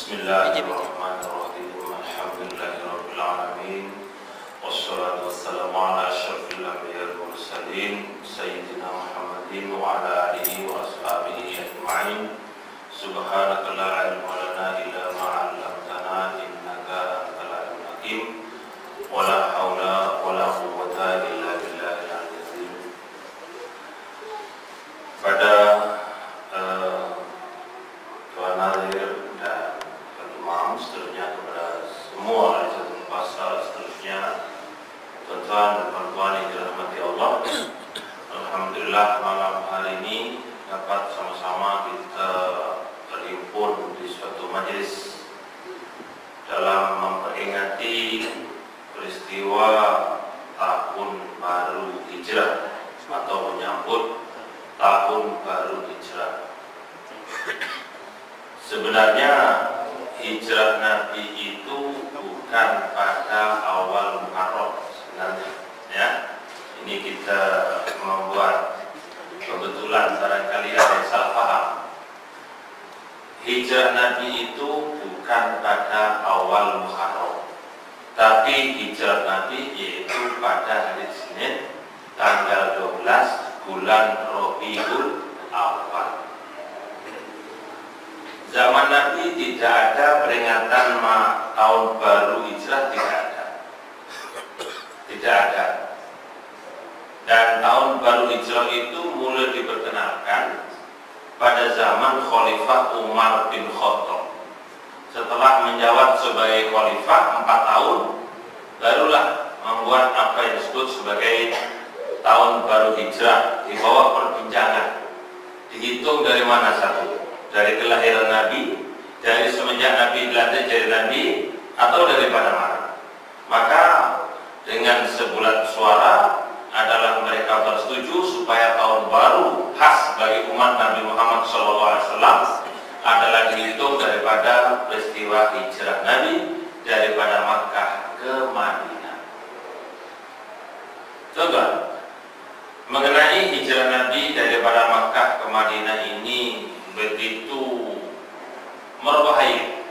Bismillahirrahmanirrahim. Alhamdulillahirabbil alamin. Wassalatu wassalamu ala asyrafil anbiya'i wal mursalin sayyidina Muhammadin wa ala alihi wa ashabihi ajma'in. Subhanaka la ilma lana illa ma 'allamtana innaka antal alimul hakim. Wa la haula wa la quwwata illa billahil aliyyil azim. Pada Tuan Nadir dan Imam, seterusnya kepada semua Alizatul Pasar, seterusnya tuan-tuan dan perempuan yang dirahmati Allah. Alhamdulillah malam hari ini dapat sama-sama kita terhimpun di suatu majelis dalam memperingati peristiwa tahun baru hijrah atau menyambut tahun baru hijrah. Sebenarnya hijrah Nabi itu bukan pada awal Muharram sebenarnya, ya. Ini kita membuat kebetulan barangkali ada yang salah paham. Hijrah Nabi itu bukan pada awal Muharram, tapi hijrah Nabi yaitu pada hari Senin tanggal 12 bulan Rabiul Awal. Zaman Nabi tidak ada peringatan tahun baru hijrah, tidak ada. Dan tahun baru hijrah itu mulai diperkenalkan pada zaman Khalifah Umar bin Khattab. Setelah menjawab sebagai khalifah 4 tahun, barulah membuat apa yang disebut sebagai tahun baru hijrah, di bawah perbincangan. Dihitung dari mana satu? Dari kelahiran Nabi, dari semenjak Nabi dilantik jadi Nabi, atau daripada mana? Maka dengan sebulat suara adalah mereka bersetuju supaya tahun baru khas bagi umat Nabi Muhammad SAW adalah dihitung daripada peristiwa hijrah Nabi daripada Makkah ke Madinah. Coba mengenai hijrah Nabi daripada Makkah ke Madinah ini begitu berbahaya,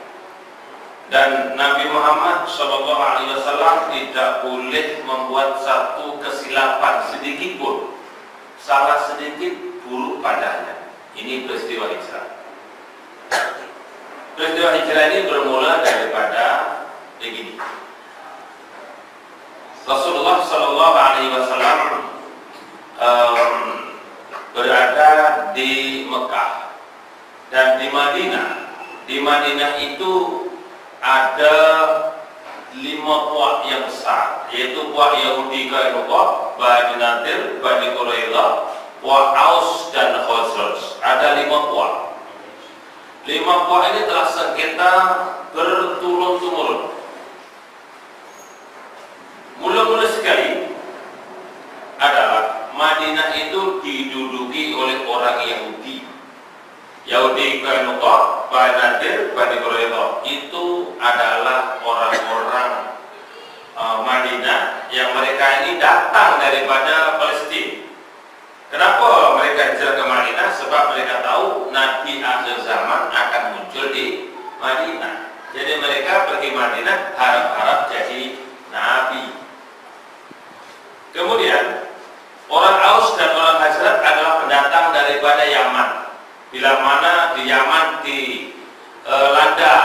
dan Nabi Muhammad SAW tidak boleh membuat satu kesilapan sedikit pun, salah sedikit buruk padanya. Ini peristiwa hijrah. Peristiwa hijrah ini bermula daripada begini. Rasulullah SAW berada di Mekah dan di Madinah. Di Madinah itu ada 5 puak yang besar, yaitu puak Yahudi Qainuqa, Bani Nadir, Bani Quraidah, puak Aus dan Khazraj. Ada 5 puak. 5 puak ini telah sengketa berturun-temurun. Mula-mula sekali adalah Madinah itu diduduki oleh orang Yahudi. Yahudi Qainuqa, Bani Nadir, Bani Quraidah itu adalah orang-orang Madinah yang mereka ini datang daripada Palestina. Kenapa mereka hijrah ke Madinah? Sebab mereka tahu Nabi akhir zaman akan muncul di Madinah. Jadi mereka pergi Madinah harap-harap jadi Nabi. Kemudian orang Aus dan orang Khazraj adalah pendatang daripada Yaman. Bila mana di Yaman dilanda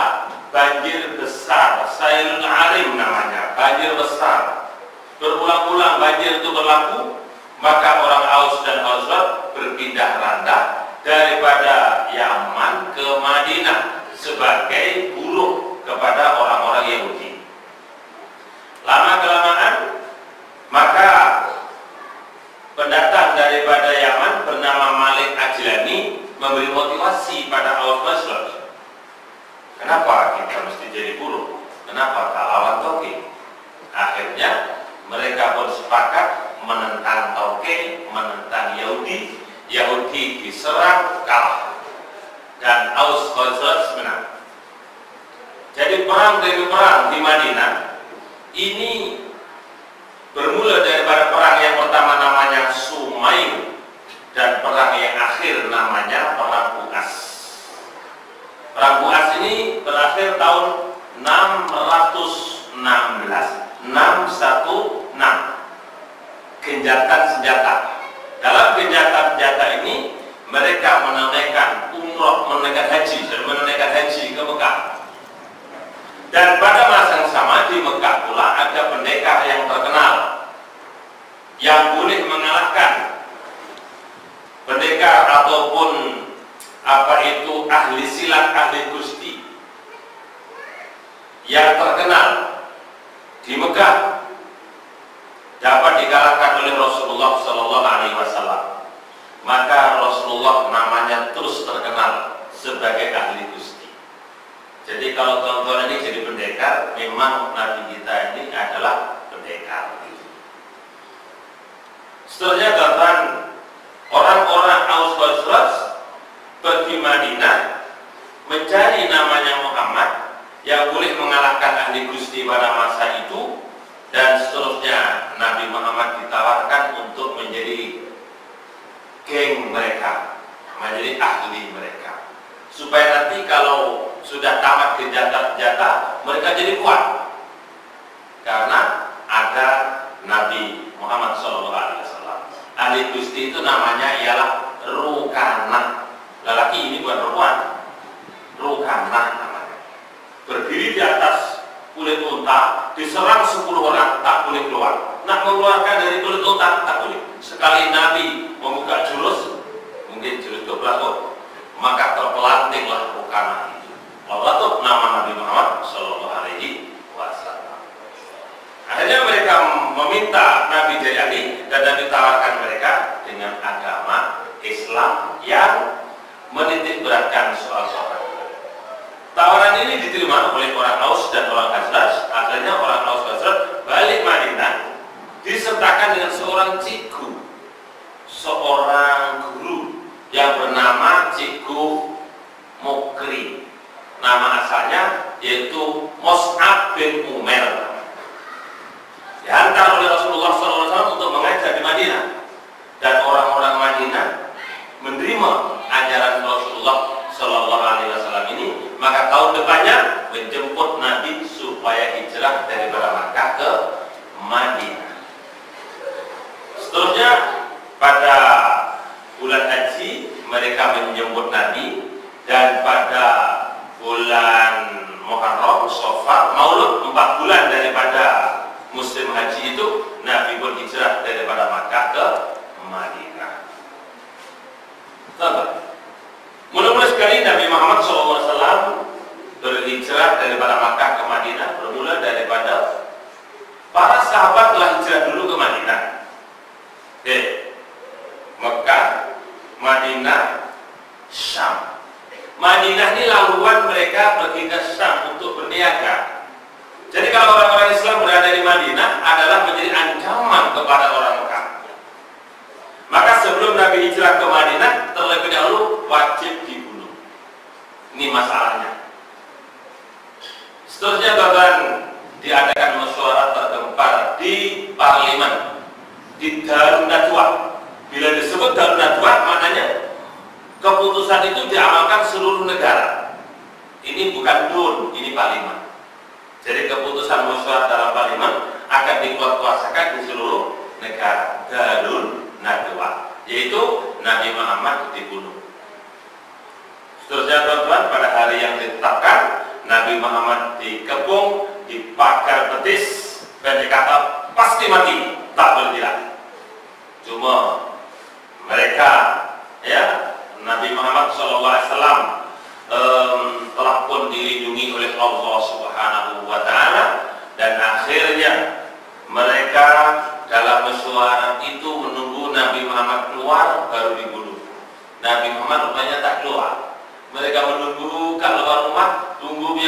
banjir besar, Sailun Arim namanya, banjir besar, berulang-ulang banjir itu berlaku, maka orang Aus dan Khazraj berpindah randah daripada Yaman ke Madinah sebagai buruh kepada orang-orang Yahudi. Lama-kelamaan maka pendatang daripada Yaman bernama Malik Ajlani memberi motivasi pada Aus Khazraj. Kenapa kita mesti jadi buruh? Kenapa tak lawan Tauke? Akhirnya mereka bersepakat menentang Tauke, menentang Yahudi. Yahudi diserang, kalah, dan Aus Khazraj menang. Jadi perang demi perang di Madinah ini bermula daripada perang yang pertama namanya Sumail, dan perang yang akhir namanya Perang Bu'as. Perang Bu'as ini berakhir genjatan senjata. Dalam genjatan senjata ini mereka menunaikan umroh, menunaikan haji ke Mekah. Dan pada masa yang sama di Mekah pula ada pendekar yang terkenal yang boleh mengalahkan pendekar ataupun apa itu ahli silat, ahli gusti yang terkenal di Mekah, dapat dikalahkan oleh Rasulullah Sallallahu Alaihi Wasallam. Maka Rasulullah namanya terus terkenal sebagai ahli gusti. Jadi kalau tonton ini jadi pendekar, memang Nabi kita ini adalah pendekar. Setelahnya tonton orang-orang Aus Khazraj pergi Madinah mencari namanya Muhammad yang boleh mengalahkan ahli gusti pada masa itu, dan seterusnya Nabi Muhammad ditawarkan untuk menjadi geng mereka, menjadi ahli mereka, supaya nanti kalau sudah tamat senjata mereka jadi kuat, karena ada Nabi Muhammad SAW. Ahli gusti itu namanya ialah Rukanah. Lelaki ini bukan perempuan, Rukanah namanya. Berdiri di atas kulit unta, diserang 10 orang, tak boleh keluar. Nak mengeluarkan dari kulit unta, tak boleh. Sekali Nabi membuka jurus, mungkin jurus 12, maka terpelantinglah Rukanah itu. Lalu nama Nabi Muhammad Sallallahu Alaihi Wasallam. Akhirnya mereka meminta Nabi jadi ahli, dan Nabi tawarkan mereka dengan agama Islam yang menitik beratkan soal sholat. Tawaran ini diterima oleh orang Aus dan orang Khazraj. Akhirnya orang Aus Khazraj balik Madinah disertakan dengan seorang cikgu, seorang guru yang bernama Cikgu Mukri. Nama asalnya yaitu Mus'ab bin Umair. Dihantar oleh Rasulullah SAW untuk mengajar di Madinah, dan orang-orang Madinah menerima ajaran Rasulullah Sallallahu Alaihi Wasallam ini. Maka tahun depannya menjemput Nabi supaya hijrah daripada Makkah ke Madinah. Seterusnya pada bulan haji mereka menjemput Nabi, dan pada bulan Muharram, Safar, Maulud, 4 bulan daripada musim haji itu Nabi pun hijrah daripada Makkah ke Madinah. Mula-mula sekali Nabi Muhammad SAW berhijrah daripada Makkah ke Madinah bermula daripada para sahabat telah hijrah dulu ke Madinah. Mekah, Madinah, Syam. Madinah ini laluan mereka pergi ke Syam untuk berniaga. Jadi kalau orang-orang Islam berada di Madinah adalah menjadi ancaman kepada orang Mekah. Maka sebelum Nabi hijrah ke Madinah, terlebih dahulu wajib dibunuh. Ini masalahnya. Seterusnya bahkan diadakan musyawarah tergempar di parlemen, di Darun Nadwa. Bila disebut Darun Nadwa, maknanya keputusan itu diamalkan seluruh negara. Ini bukan DUN, ini parlemen. Jadi keputusan musyawarah dalam parlemen akan dikuatkuasakan di seluruh negara. Darun Nadwa, yaitu Nabi Muhammad dibunuh. Seterusnya teman-teman, pada hari yang ditetapkan Nabi Muhammad dikepung, dibakar betis, pendek kata pasti mati, tak boleh tidak. Cuma mereka, ya, Nabi Muhammad SAW telah pun dilindungi oleh Allah Subhanahu Wa Taala, dan akhirnya mereka dalam musyawarah itu menunggu Nabi Muhammad keluar baru dibunuh. Nabi Muhammad rupanya tak keluar. Mereka menunggu keluar rumah, tunggu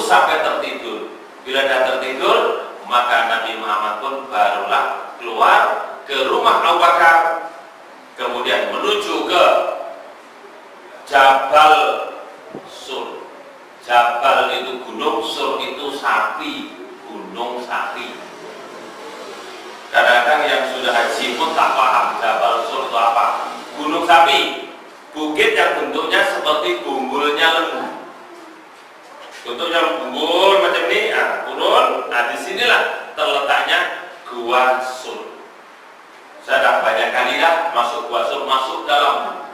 sampai tertidur. Bila dah tertidur, maka Nabi Muhammad pun barulah keluar ke rumah Abu Bakar, kemudian menuju ke Jabal Sur. Jabal itu gunung, Sur itu sapi, gunung sapi. Kadang-kadang yang sudah haji pun tak paham Jabal Sur itu apa. Gunung sapi, bukit yang bentuknya seperti bumbulnya lembu. Bentuknya bumbul macam ini, turun. Nah, disinilah terletaknya Gua Sur. Saya dah banyak kali dah masuk Gua Sur, masuk dalam.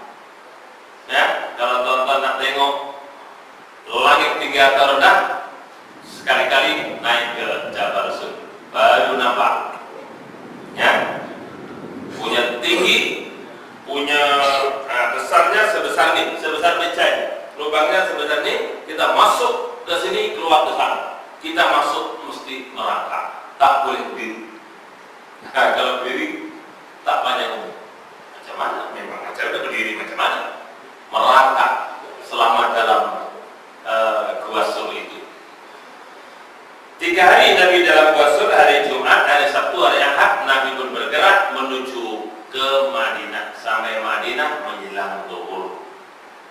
Ya, kalau tonton nak tengok langit tinggi atau rendah, sekali-kali naik ke Jabal Sur, baru nampak. Ya, punya tinggi, punya besarnya sebesar ini, sebesar meja ini. Lubangnya sebesar ini, kita masuk ke sini, keluar ke sana. Kita masuk mesti merangkak, tak boleh berdiri. Nah, kalau berdiri tak banyak umum. Macam mana? Memang aja udah berdiri macam mana? Merangkak selama dalam Gua Sur itu. 3 hari Nabi dalam Gua Sur, hari Jumat, hari Sabtu, hari Ahad, Nabi pun bergerak menuju ke Madinah. Sampai Madinah menjelang zuhur.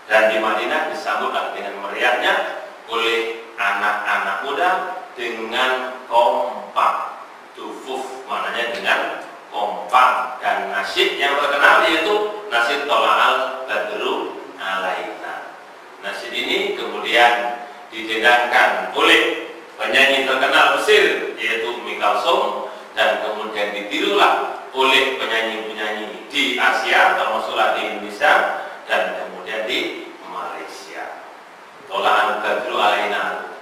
Dan di Madinah disambutlah dengan meriahnya oleh anak-anak muda dengan kompak. Dufuf maknanya dengan kompak, dan nasyid yang terkenal yaitu nasyid Tola'al Badru Alaina. Nasyid ini kemudian didengarkan oleh penyanyi terkenal Mesir yaitu Ummi Kalsum, dan kemudian ditirulah oleh penyanyi-penyanyi di Asia termasuklah di Indonesia dan kemudian di Malaysia. Tola'al Badru Alaina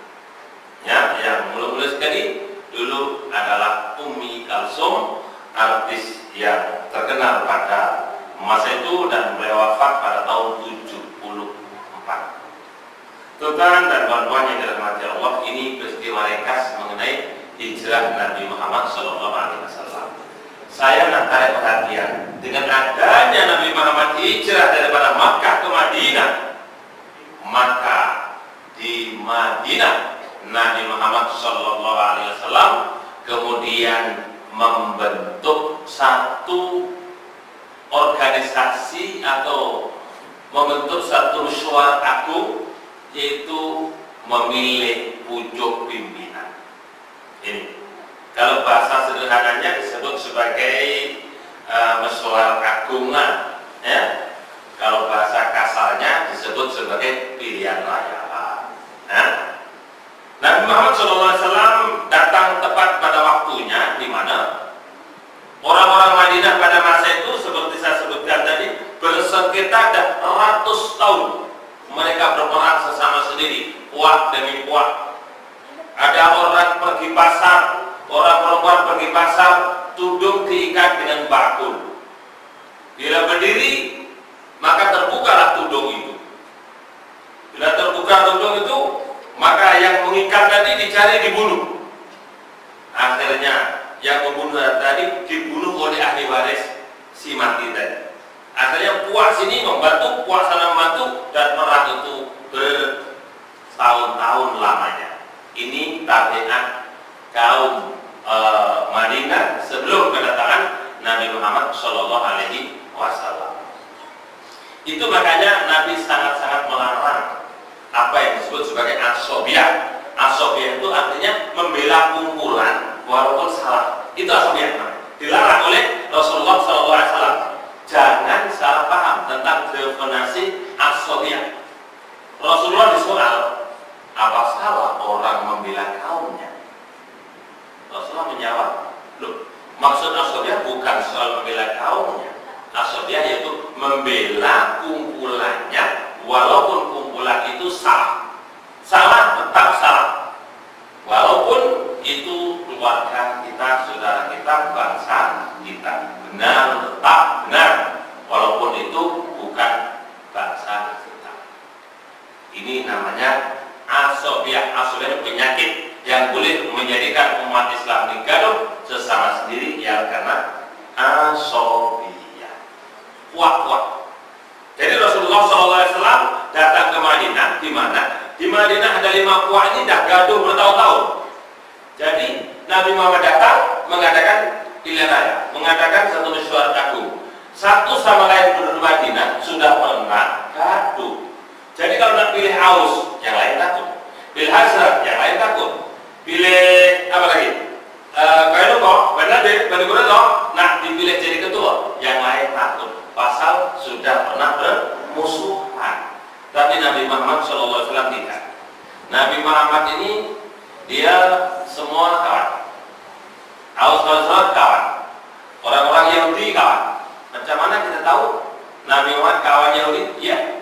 ya, yang mula-mula sekali dulu adalah Ummi Kalsum, artis yang terkenal pada masa itu, dan beliau wafat pada tahun 74. Tuan dan puan-puan yang dirahmati Allah, ini peristiwa ringkas mengenai hijrah Nabi Muhammad SAW. Saya nak tarik perhatian dengan adanya Nabi Muhammad hijrah daripada Makkah ke Madinah. Maka di Madinah Nabi Muhammad SAW kemudian membentuk satu organisasi atau membentuk satu musyawarah agung, yaitu memilih pucuk pimpinan. Ini kalau bahasa sederhananya disebut sebagai musyawarah agungan, ya. Kalau bahasa kasarnya disebut sebagai pilihan raya. Nabi Muhammad SAW datang tepat pada waktunya, di mana orang-orang Madinah pada masa itu seperti saya sebutkan tadi bersengketa dan ratus tahun. Mereka berperang sesama sendiri, puak demi puak. Ada orang pergi pasar, orang perempuan pergi pasar, tudung diikat dengan bakul. Bila berdiri, maka terbukalah tudung itu. Bila terbuka tudung itu, maka yang mengikat tadi dicari dibunuh. Akhirnya yang membunuh tadi dibunuh oleh ahli waris si mati tadi. Akhirnya puak sini membantu, puak sana membantu, dan perang itu bertahun-tahun lamanya. Ini tabiat kaum Madinah sebelum kedatangan Nabi Muhammad SAW. Itu makanya Nabi sangat-sangat melarang apa yang disebut sebagai asobiyah. Asobiyah itu artinya membela kumpulan walaupun salah. Itu asobiyah. Dilarang oleh Rasulullah SAW. Jangan salah paham tentang definisi asobiyah. Rasulullah disoal, apa salah orang membela kaumnya? Rasulullah menjawab, loh, maksud asobiyah bukan soal membela kaumnya. Asobiyah yaitu membela kumpulannya walaupun kumpulan itu salah. Salah tetap salah, walaupun itu keluarga kita, saudara kita, bangsa kita. Benar tetap benar, walaupun itu bukan bangsa kita. Ini namanya asobiyah. Asobiyah penyakit yang boleh menjadikan umat Islam digaduh sesama sendiri, ya karena asobiyah. Puak-puak. Jadi Rasulullah SAW datang ke Madinah, di mana di Madinah ada 5 puak ini dah gaduh bertahun-tahun. Jadi Nabi Muhammad datang mengadakan pilihan raya, mengadakan satu musyawarah agung. Satu sama lain penduduk Madinah sudah pernah gaduh. Jadi kalau nak pilih Aus, yang lain takut. Pilih Hazrat, yang lain takut. Pilih apa lagi? Kainuko, Bani Quraidah, nak dipilih jadi ketua, yang lain takut. Pasal sudah pernah bermusuhan. Tapi Nabi Muhammad SAW tidak. Nabi Muhammad ini dia semua kawan. Aus Khazraj kawan. Orang-orang Yahudi kawan. Macam mana kita tahu Nabi Muhammad kawan Yahudi? Iya.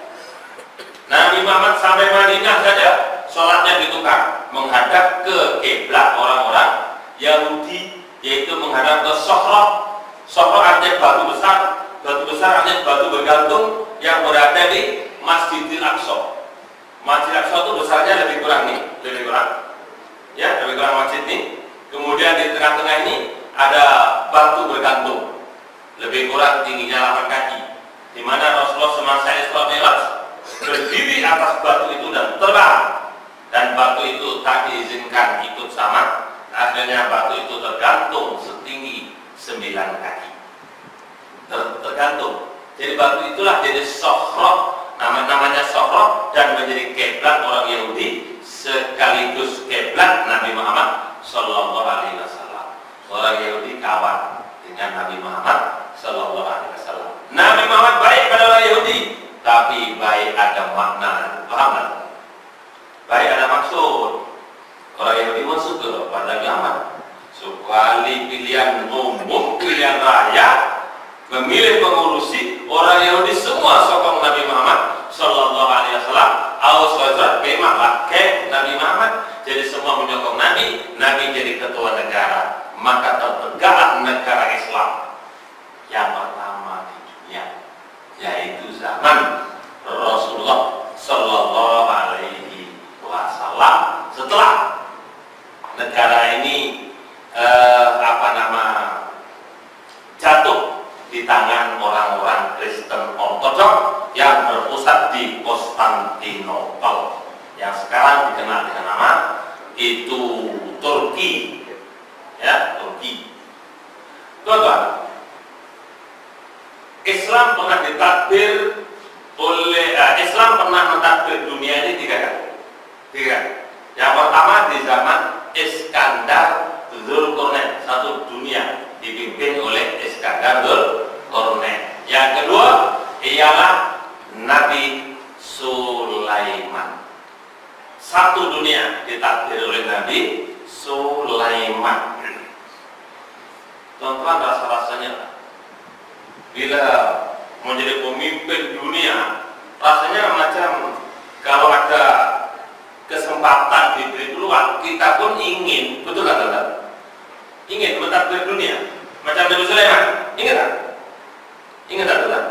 Nabi Muhammad sampai Madinah saja sholatnya ditukar, menghadap ke kiblat orang-orang Yahudi, yaitu menghadap ke Sohroh. Sohroh artinya batu besar. Batu besar artinya batu bergantung yang berada di Masjidil Aqsa. Masjidil Aqsa itu besarnya lebih kurang nih, lebih kurang masjid ini. Kemudian di tengah-tengah ini ada batu bergantung, lebih kurang tingginya 8 kaki, di mana Rasulullah semasa Isra Mi'raj berdiri atas batu itu dan terbang, dan batu itu tak diizinkan ikut sama. Akhirnya batu itu tergantung setinggi 9 kaki, tergantung. Jadi batu itulah jadi Sohroh, namanya Sohroh, dan menjadi kiblat orang Yahudi sekaligus kiblat Nabi Muhammad Sallallahu Alaihi Wasallam. Orang Yahudi kawan dengan Nabi Muhammad Sallallahu Alaihi Wasallam. Nabi Muhammad baik pada orang Yahudi, tapi baik ada makna, paham kan? Baik ada maksud. Orang Yahudi masuk ke pada Nabi Muhammad, sekali pilihan umum, pilihan raya, memilih pengurusi, orang Yahudi semua sokong Nabi Muhammad Sallallahu Alaihi Wasallam. Aus Khazraj memanglah ke Nabi Muhammad, jadi semua menyokong Nabi. Nabi jadi ketua negara, maka tertegaklah negara Islam yang pertama di dunia, yaitu zaman Rasulullah Sallallahu Alaihi Wasallam. Setelah negara ini jatuh di tangan orang-orang Kristen Ortodok yang berpusat di Konstantinopel, yang sekarang dikenal dengan nama itu Turki, ya, Turki. Tuan-tuan, Islam pernah ditadbir oleh Islam pernah mentadbir dunia ini 3 kali. Yang pertama di zaman Iskandar Dzulqarnain, satu dunia dipimpin oleh Iskandar Dzulqarnain. Yang kedua ialah Nabi Sulaiman. Satu dunia ditadbir oleh Nabi Sulaiman. Tuan-tuan, rasa-rasanya bila menjadi pemimpin dunia, rasanya macam kalau ada kesempatan diberi peluang, kita pun ingin, betul kan teman-teman? Ingin mentadbir dunia macam Nabi Sulaiman. Ingat tak? Ingat tak teman-teman?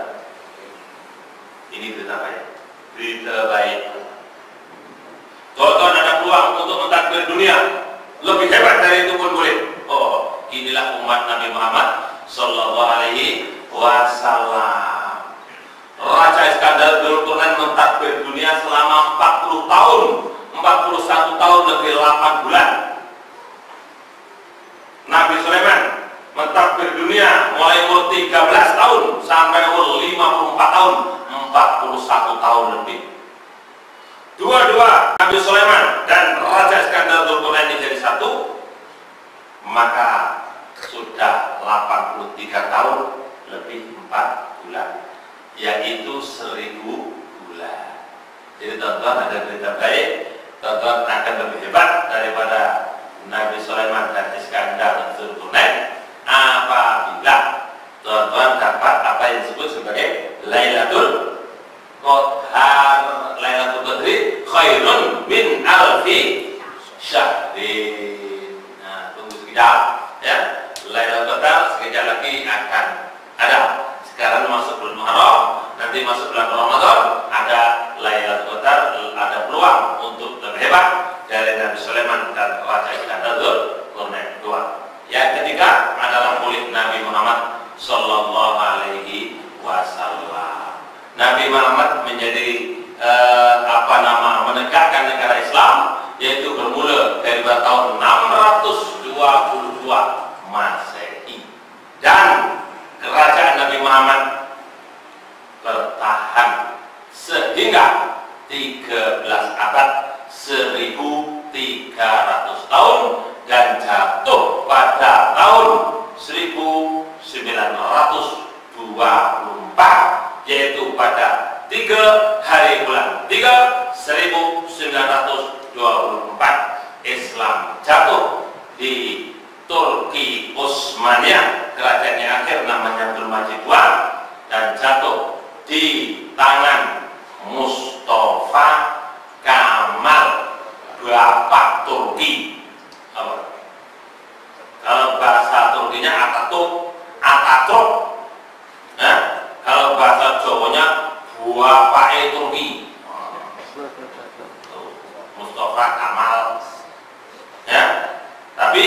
Ini berita baik. Berita baik. Kalau ada peluang untuk mentadbir dunia, lebih hebat dari itu pun boleh. Oh, inilah umat Nabi Muhammad Sallallahu Alaihi Wasallam. Raja Iskandar Dzulqarnain mentadbir dunia selama 40 tahun, 41 tahun lebih 8 bulan. Nabi Sulaiman mentadbir dunia mulai umur 13 tahun sampai umur 54 tahun, 41 tahun lebih. Dua-dua Nabi Sulaiman dan Raja Iskandar Dzulqarnain ini jadi satu, maka sudah 83 tahun lebih 4 bulan, yaitu 1000 bulan. Jadi teman-teman, ada berita baik, teman-teman akan lebih hebat daripada Nabi Sulaiman dan Iskandar Dzulqarnain apabila teman-teman dapat apa yang disebut sebagai Lailatul Qadar. Lailatul Qadri khairun min alfi syahrin. Nah, tunggu sekejap ya. Lailatul Qadar sekejap lagi akan ada. Sekarang masuk bulan Muharram, nanti masuk bulan Ramadan, ada Lailatul Qadar, ada peluang untuk lebih hebat dari Nabi Sulaiman dan Raja Iskandar Dzulqarnain. 2. Yang ketiga adalah pulih Nabi Muhammad Sallallahu Alaihi Wasallam. Nabi Muhammad menjadi menegakkan negara Islam, yaitu bermula dari tahun 622 Masehi, dan kerajaan Nabi Muhammad bertahan sehingga 13 abad, 1300 tahun, dan jatuh pada tahun 1924, yaitu pada 3 hari bulan 3 1924 Islam jatuh di Turki Utsmaniyah, kerajaannya akhir namanya Abdul Majid II, dan jatuh di tangan Mustafa Kamal, Bapak Turki. Apa? Kalau bahasa Turkinya Ataturk, nah, kalau bahasa Jawanya Bapak Turki, Mustafa Kamal, ya. Tapi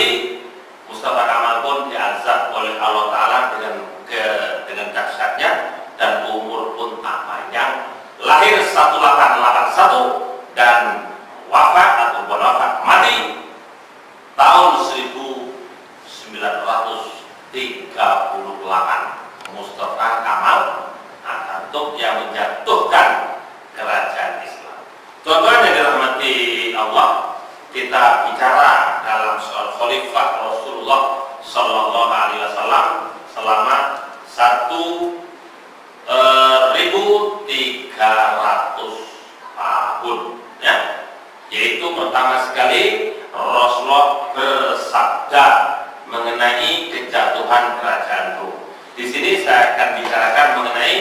Mustafa Kamal pun diazab oleh Allah Ta'ala dengan dahsyatnya, dan umur pun tak panjang. Lahir 1881 dan wafat mati tahun 1938. Mustafa Kamal Atatürk yang menjatuhkan kerajaan Islam. Tuan-tuan yang dirahmati Allah, kita bicara dalam soal Khalifah Rasulullah Sallallahu Alaihi Wasallam selama 1.300 tahun, ya. Yaitu pertama sekali Rasulullah bersabda mengenai kejatuhan kerajaan Rom. Di sini saya akan bicarakan mengenai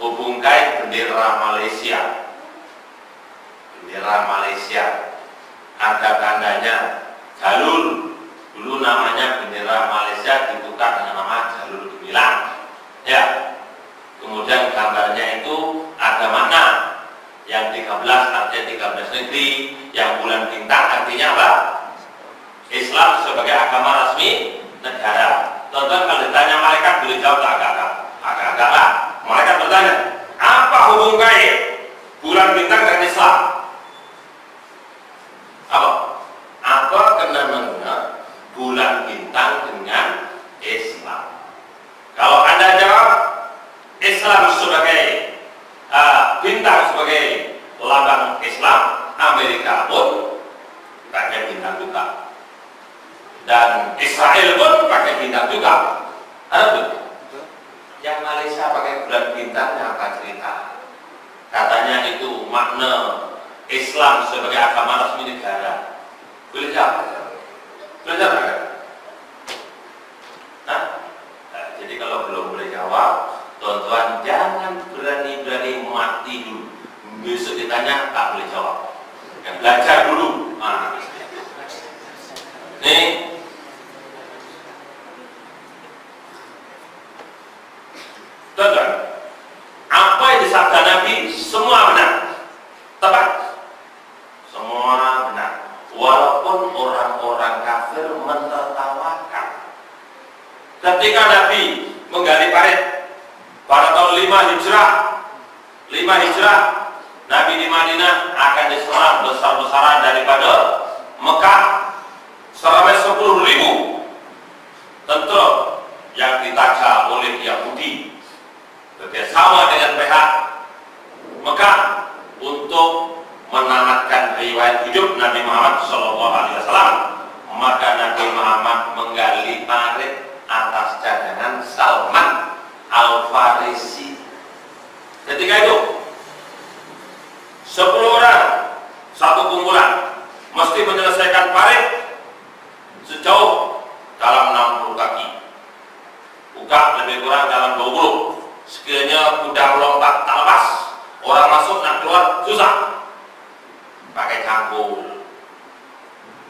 bungkai bendera Malaysia. Bendera Malaysia ada tandanya jalur, dulu namanya bendera Malaysia ditukar dengan nama jalur gemilang, ya. Kemudian gambarnya itu ada makna. Yang 13 artinya 13 negeri, yang bulan bintang artinya apa? Islam sebagai agama resmi negara. Tonton kalau ditanya malaikat boleh jawab agak-agak lah. Malaikat bertanya, apa hubungannya bulan bintang dengan Islam? Apa kena-mengena bulan bintang dengan Islam? Kalau Anda jawab Islam sebagai bintang sebagai lambang Islam, Amerika pun pakai bintang juga, dan Israel pun pakai bintang juga. Yang Malaysia pakai bulan bintangnya apa cerita? Katanya itu makna Islam sebagai agama resmi negara. Boleh jawab? Boleh jawab kan? Nah, jadi kalau belum boleh jawab, tuan-tuan jangan berani-berani mati dulu. Besok ditanya tak boleh jawab. Ya, belajar dulu. Nih, tuan-tuan, apa yang disabda Nabi semua benar, tepat, semua benar. Walaupun orang-orang kafir menertawakan. Ketika Nabi menggali parit pada tahun 5 Hijrah, Nabi di Madinah akan diserang besar-besaran daripada Mekah, seramai 10.000 tentara yang ditaja oleh Yahudi bekerjasama dengan pihak Mekah untuk menamatkan riwayat hidup Nabi Muhammad SAW. Maka Nabi Muhammad menggali parit atas cadangan Salman Al-Farisi. Ketika itu 10 orang satu kumpulan mesti menyelesaikan parit sejauh dalam 60 kaki, buka lebih kurang dalam 20. Sekiranya kuda melompat tak lepas, orang masuk dan keluar susah, pakai cangkul.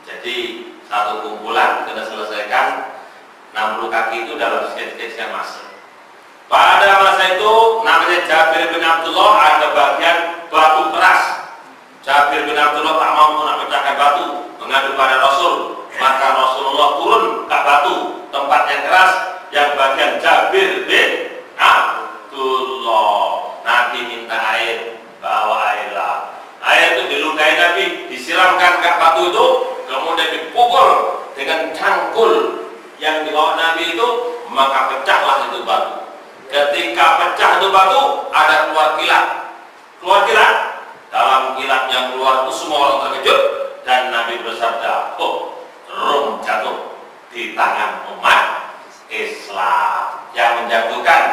Jadi satu kumpulan kena selesaikan 60 kaki itu dalam sekian masa. Pada masa itu namanya Jabir bin Abdullah, ada bagian batu keras. Jabir bin Abdullah tak mampu nak pecahkan batu, mengadu pada Rasul. Maka Rasulullah turun ke batu tempat yang keras, yang bagian Jabir bin Abdullah. Nabi minta air, bawa airlah. Air itu dilukai Nabi, disiramkan ke batu itu, kemudian dipukul dengan cangkul yang dibawa Nabi itu, maka pecahlah itu batu. Ketika pecah itu batu, ada keluar kilat. Dalam kilat yang keluar itu semua orang terkejut, dan Nabi bersabda, Rom jatuh di tangan umat Islam. Yang menjatuhkan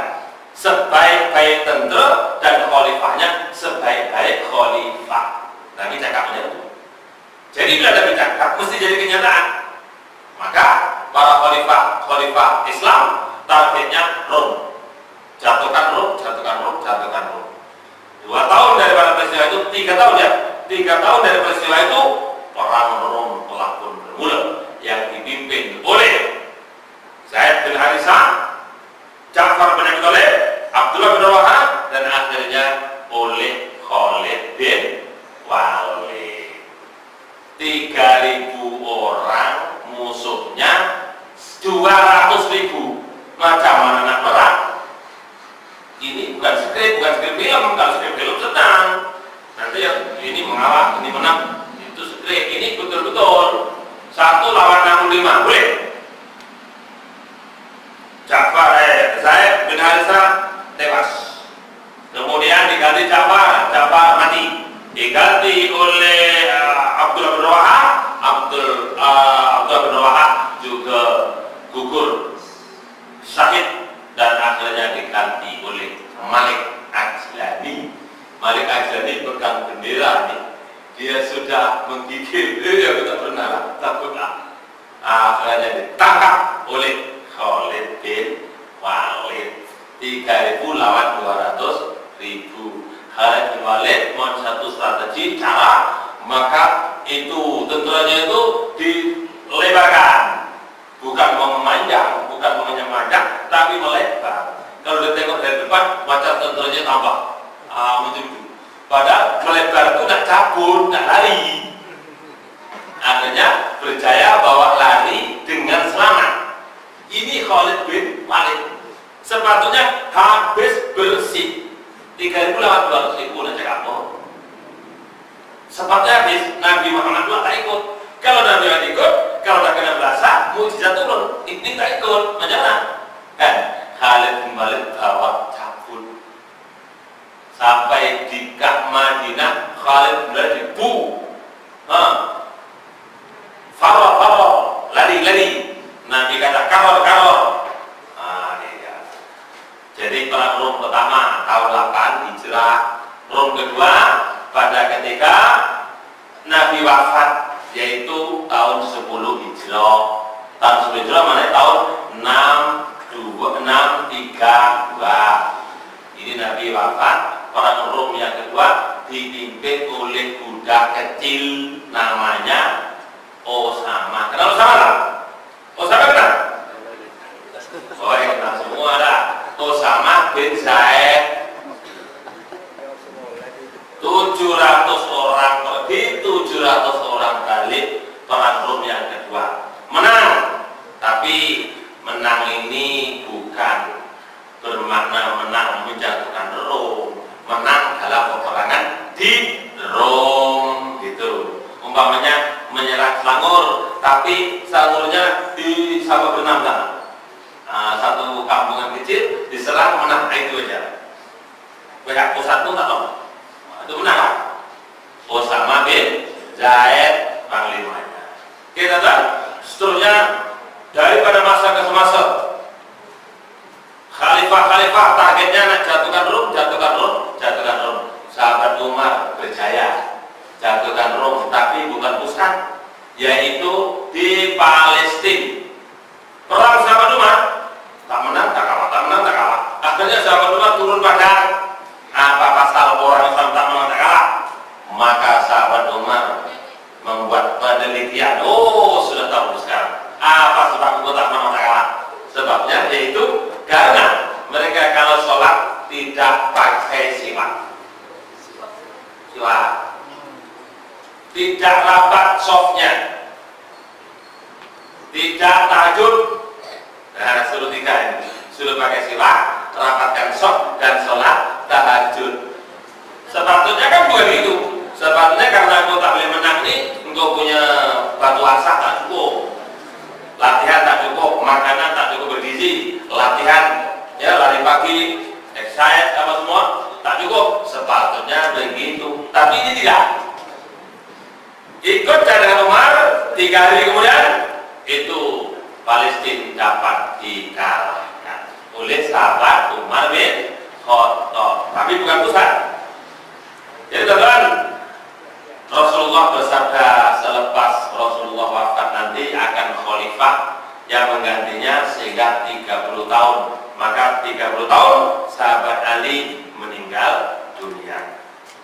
sebaik-baik tentara dan khalifahnya sebaik-baik khalifah. Nabi cakapnya itu. Jadi bila Nabi cakap mesti jadi kenyataan. Maka para tahun ya, 3 tahun dari peristiwa itu perang Rom telah pun bermula yang dipimpin oleh Zaid bin Harithah, Ja'far bin Abi Thalib, Abdullah bin Rawahah, dan akhirnya oleh Khalid bin Walid. 3.000 orang, musuhnya 200.000. Macam mana nak perang? Ini bukan skrip film. Kalau skrip film senang, nanti yang ini mengalah, ini menang, itu skrip. Ini betul-betul 1 lawan 65, boleh? Zaid bin Harithah tewas, kemudian diganti Ja'far mati, diganti oleh Abdullah bin Rawahah. Abdullah bin Rawahah juga gugur syahid, dan akhirnya diganti oleh Malik Ajlani. Malik Ajlani pegang bendera nih, dia sudah menggigil, dia tidak pernah lah, takutlah. Akhirnya ditangkap oleh Khalid bin Walid. 3.000 lawan 200.000. Khalid bin Walid mau satu strategi cara, maka itu tentaranya itu dilebarkan, bukan memanjang, tapi melebar. Kalau ditengok dari depan, macam tentaranya tambah macam itu. Padahal melebar itu nak cabut, nak lari. Akhirnya berjaya bawa lari dengan selamat. Ini Khalid bin Walid. Sepatunya habis bersih. 3.000 lawan 200.000 nak cakap apa? Sepatunya habis. Nabi Muhammad itu tak ikut. Kalau Nabi Muhammad ikut, kalau tak kena berasa, mukjizat turun. Ini tak ikut, macam mana? Khalid bin Walid bawa cabut sampai di Madinah. Khalid bin Walid dibu. Farah, lari. Nabi kata karor. Iya. Jadi perang Rom pertama tahun 8 Hijrah, Rom kedua pada ketika Nabi wafat, yaitu tahun 10 Hijrah. Tahun 10 Hijrah mana? Tahun 632. Ini Nabi wafat. Perang Rom yang kedua dipimpin oleh budak kecil namanya Osama. Kenal Osama lah? Osama kenal? Oh ya kenal semua dah. Osama bin Zaid. 700 orang pergi, 700 orang balik. Perang Rom yang kedua menang. Tapi menang ini bukan bermakna menang menjatuhkan Rom. Menang dalam peperangan di Rom gitu. Umpamanya menyerang Selangor, tapi Selangornya di sama Benangga. Satu kampungan kecil diserang, menang, itu aja. Banyak pusat pun tak tahu. Itu menang lah. Osama bin Zaid panglimanya. Kita tahu seterusnya daripada masa ke masa. Khalifah targetnya nak jatuhkan Rom. Sahabat Umar berjaya jatuhkan Rom, tapi bukan pusat, yaitu di Palestina. Perang sahabat Umar tak menang tak kalah. Akhirnya sahabat Umar turun pada apa pasal orang Islam tak menang tak kalah. Maka sahabat Umar membuat penelitian. Sudah tahu sekarang apa sebab itu tak menang tak kalah. Sebabnya yaitu karena mereka kalau sholat tidak pakai siwak, tidak rapat softnya, tidak tahajud. Nah, suruh 3 ini, suruh pakai siwak, rapatkan soft dan sholat tahajud. Sepatutnya kan bukan itu. Sepatutnya karena engkau tak boleh menang nih, engkau punya batu asah tak cukup, latihan tak cukup, makanan tak cukup bergizi, latihan ya lari pagi, exercise apa semua tak cukup. Sepatutnya begitu, tapi ini tidak. Ikut cadangan Umar, 3 hari kemudian itu Palestina dapat dikalahkan oleh sahabat Umar bin Khattab, tapi bukan pusat. Jadi teman-teman, Rasulullah bersabda selepas Rasulullah wafat nanti akan khalifah yang menggantinya sehingga 30 tahun. Maka 30 tahun sahabat Ali meninggal dunia.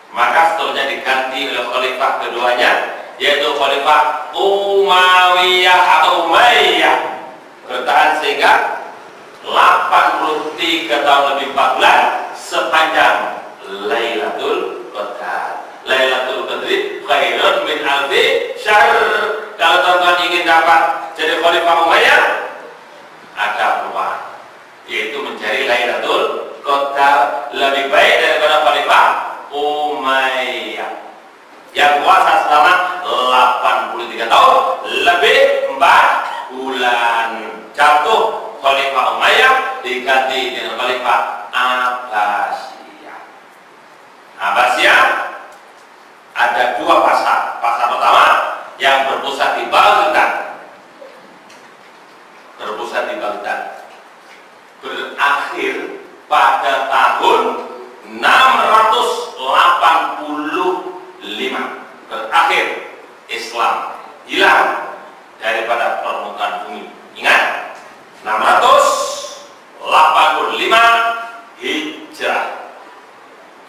Maka setelahnya diganti oleh khalifah keduanya, yaitu khalifah Umayyah atau Umayyah, bertahan sehingga 83 tahun lebih 4 bulan sepanjang Lailatul Qadar. Lailatul Qadri khairun min alfi syahr. Kalau teman-teman ingin dapat jadi khalifah Umayyah, ada peluang, yaitu mencari Lailatul Qadar, lebih baik daripada khalifah Umayyah yang puasa selama 83 tahun lebih 4 bulan. Jatuh khalifah Umayyah diganti dengan khalifah Abbasiyah. Abbasiyah ada 2 pasar. Pasar pertama yang berpusat di Baghdad, berakhir pada tahun 685. Berakhir Islam hilang daripada permukaan bumi. Ingat, 685 Hijrah.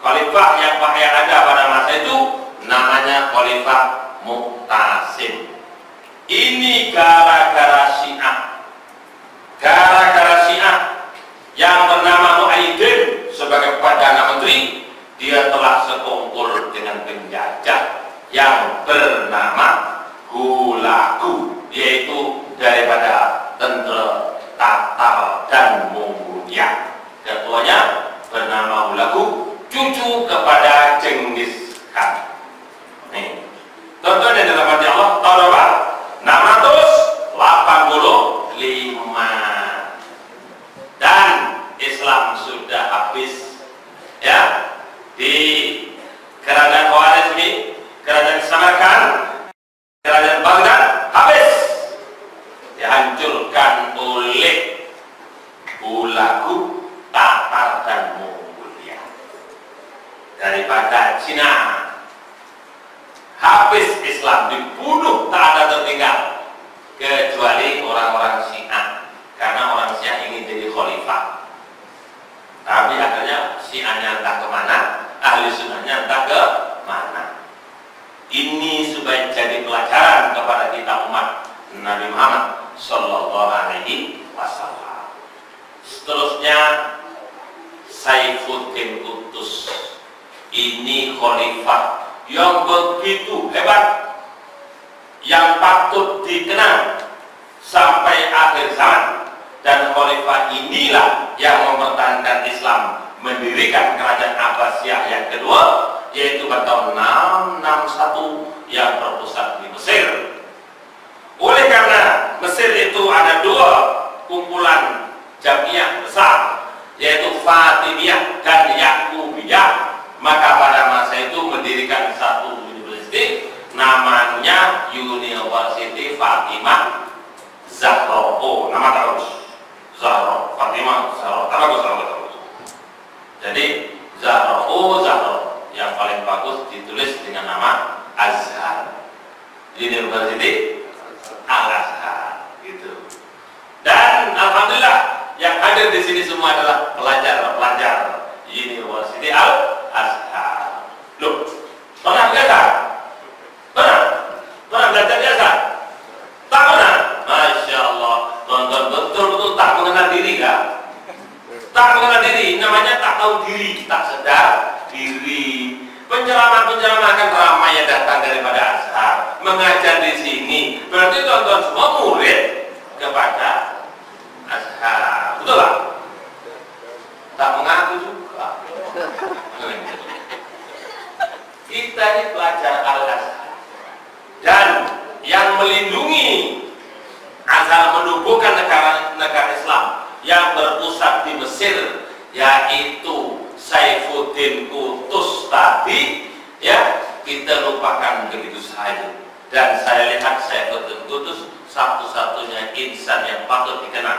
Khalifah yang ada pada masa itu namanya Khalifah Mu'tasim. Ini gara-gara Syiah. Gara-gara Syiah yang bernama Mu'ayyidin sebagai Perdana Menteri, dia telah sekumpul dengan penjajah yang bernama Hulagu, yaitu daripada tentara Tatar dan Mongolia. Ketuanya bernama Hulagu, cucu kepada Genghis Khan. Nih, tonton yang dirahmati Allah, tahun berapa? 685. Dan Islam sudah habis, ya, di kerajaan Khwarizmi, kerajaan Samarkand, kerajaan Baghdad habis, dihancurkan oleh Hulagu, Tatar dan Mongolia. Daripada Cina, habis Islam, dibunuh tak ada tertinggal kecuali orang-orang Syiah, karena orang Syiah ingin jadi khalifah. Tapi akhirnya Syiahnya entah kemana, ahli sunnahnya entah ke mana. Ini supaya jadi pelajaran kepada kita umat Nabi Muhammad Sallallahu Alaihi Wasallam. Seterusnya Saifuddin Qutuz. Ini khalifah yang begitu hebat, yang patut dikenang sampai akhir zaman. Dan khalifah inilah yang mempertahankan Islam, mendirikan kerajaan Abbasiyah yang kedua, yaitu pada tahun 661 yang berpusat di Mesir. Oleh karena Mesir itu ada 2 kumpulan jamiah besar, yaitu Fatimiyah dan Yakubiyah, maka pada masa itu mendirikan satu universitas namanya University Fatimah Zahra. Oh, nama terus Zahra, Fatimah Zahra, bagus. Jadi Zahra, Zahra, yang paling bagus ditulis dengan nama Azhar. University Al-Azhar, gitu. Dan alhamdulillah yang hadir di sini semua adalah pelajar University Al-Azhar. Loh, pernah belajar? Pernah belajar biasa? Tak pernah? Masya Allah, tonton betul-betul tak mengenal diri, kan? Tak mengenal diri, namanya tak tahu diri, tak sadar diri. Penceramah-penceramah kan ramai yang datang daripada Azhar, mengajar di sini. Berarti tonton semua murid kepada Azhar, betul lah? Tak mengaku juga. Kita ini pelajar Al-Azhar, dan yang melindungi Azhar menumbuhkan negara Islam yang berpusat di Mesir, yaitu Saifuddin Qutuz tadi, ya, kita lupakan begitu saja. Dan saya lihat Saifuddin Qutuz satu-satunya insan yang patut dikenal.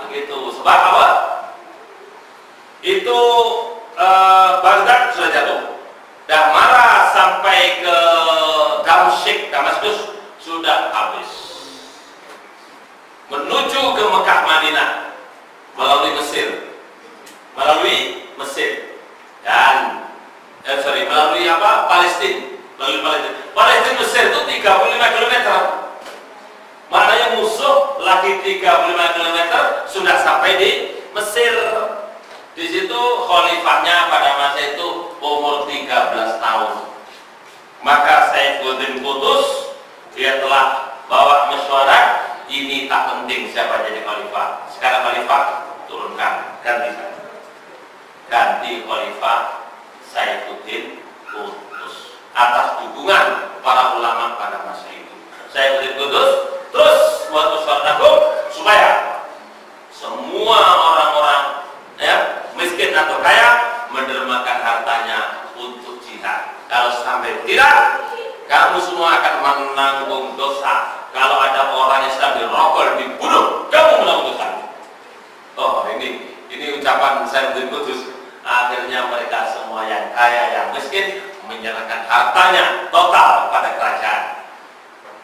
Begitu. Sebab apa? Itu Baghdad sudah jatuh, dah marah sampai ke Damaskus sudah habis. Menuju ke Mekah Madinah melalui Mesir, dan Palestina. Palestina Mesir itu 35 km. Maknanya musuh lagi 35 km sudah sampai di Mesir. Di situ khalifahnya pada masa itu umur 13 tahun. Maka Saifuddin Qutuz dia telah bawa mesyuarat, ini tak penting siapa jadi khalifah. Sekarang khalifah turunkan, ganti khalifah Saifuddin Qutuz atas dukungan para ulama pada masa itu. Saifuddin Qutuz terus buat mesyuarat agung supaya semua orang-orang ya miskin atau kaya mendermakan hartanya untuk jihad. Kalau sampai tidak, kamu semua akan menanggung dosa. Kalau ada orang yang sedang dirokol, dibunuh, kamu menanggung dosa. Oh, ini ucapan Saifuddin Qutuz. Akhirnya mereka semua yang kaya, yang miskin menyerahkan hartanya total pada kerajaan.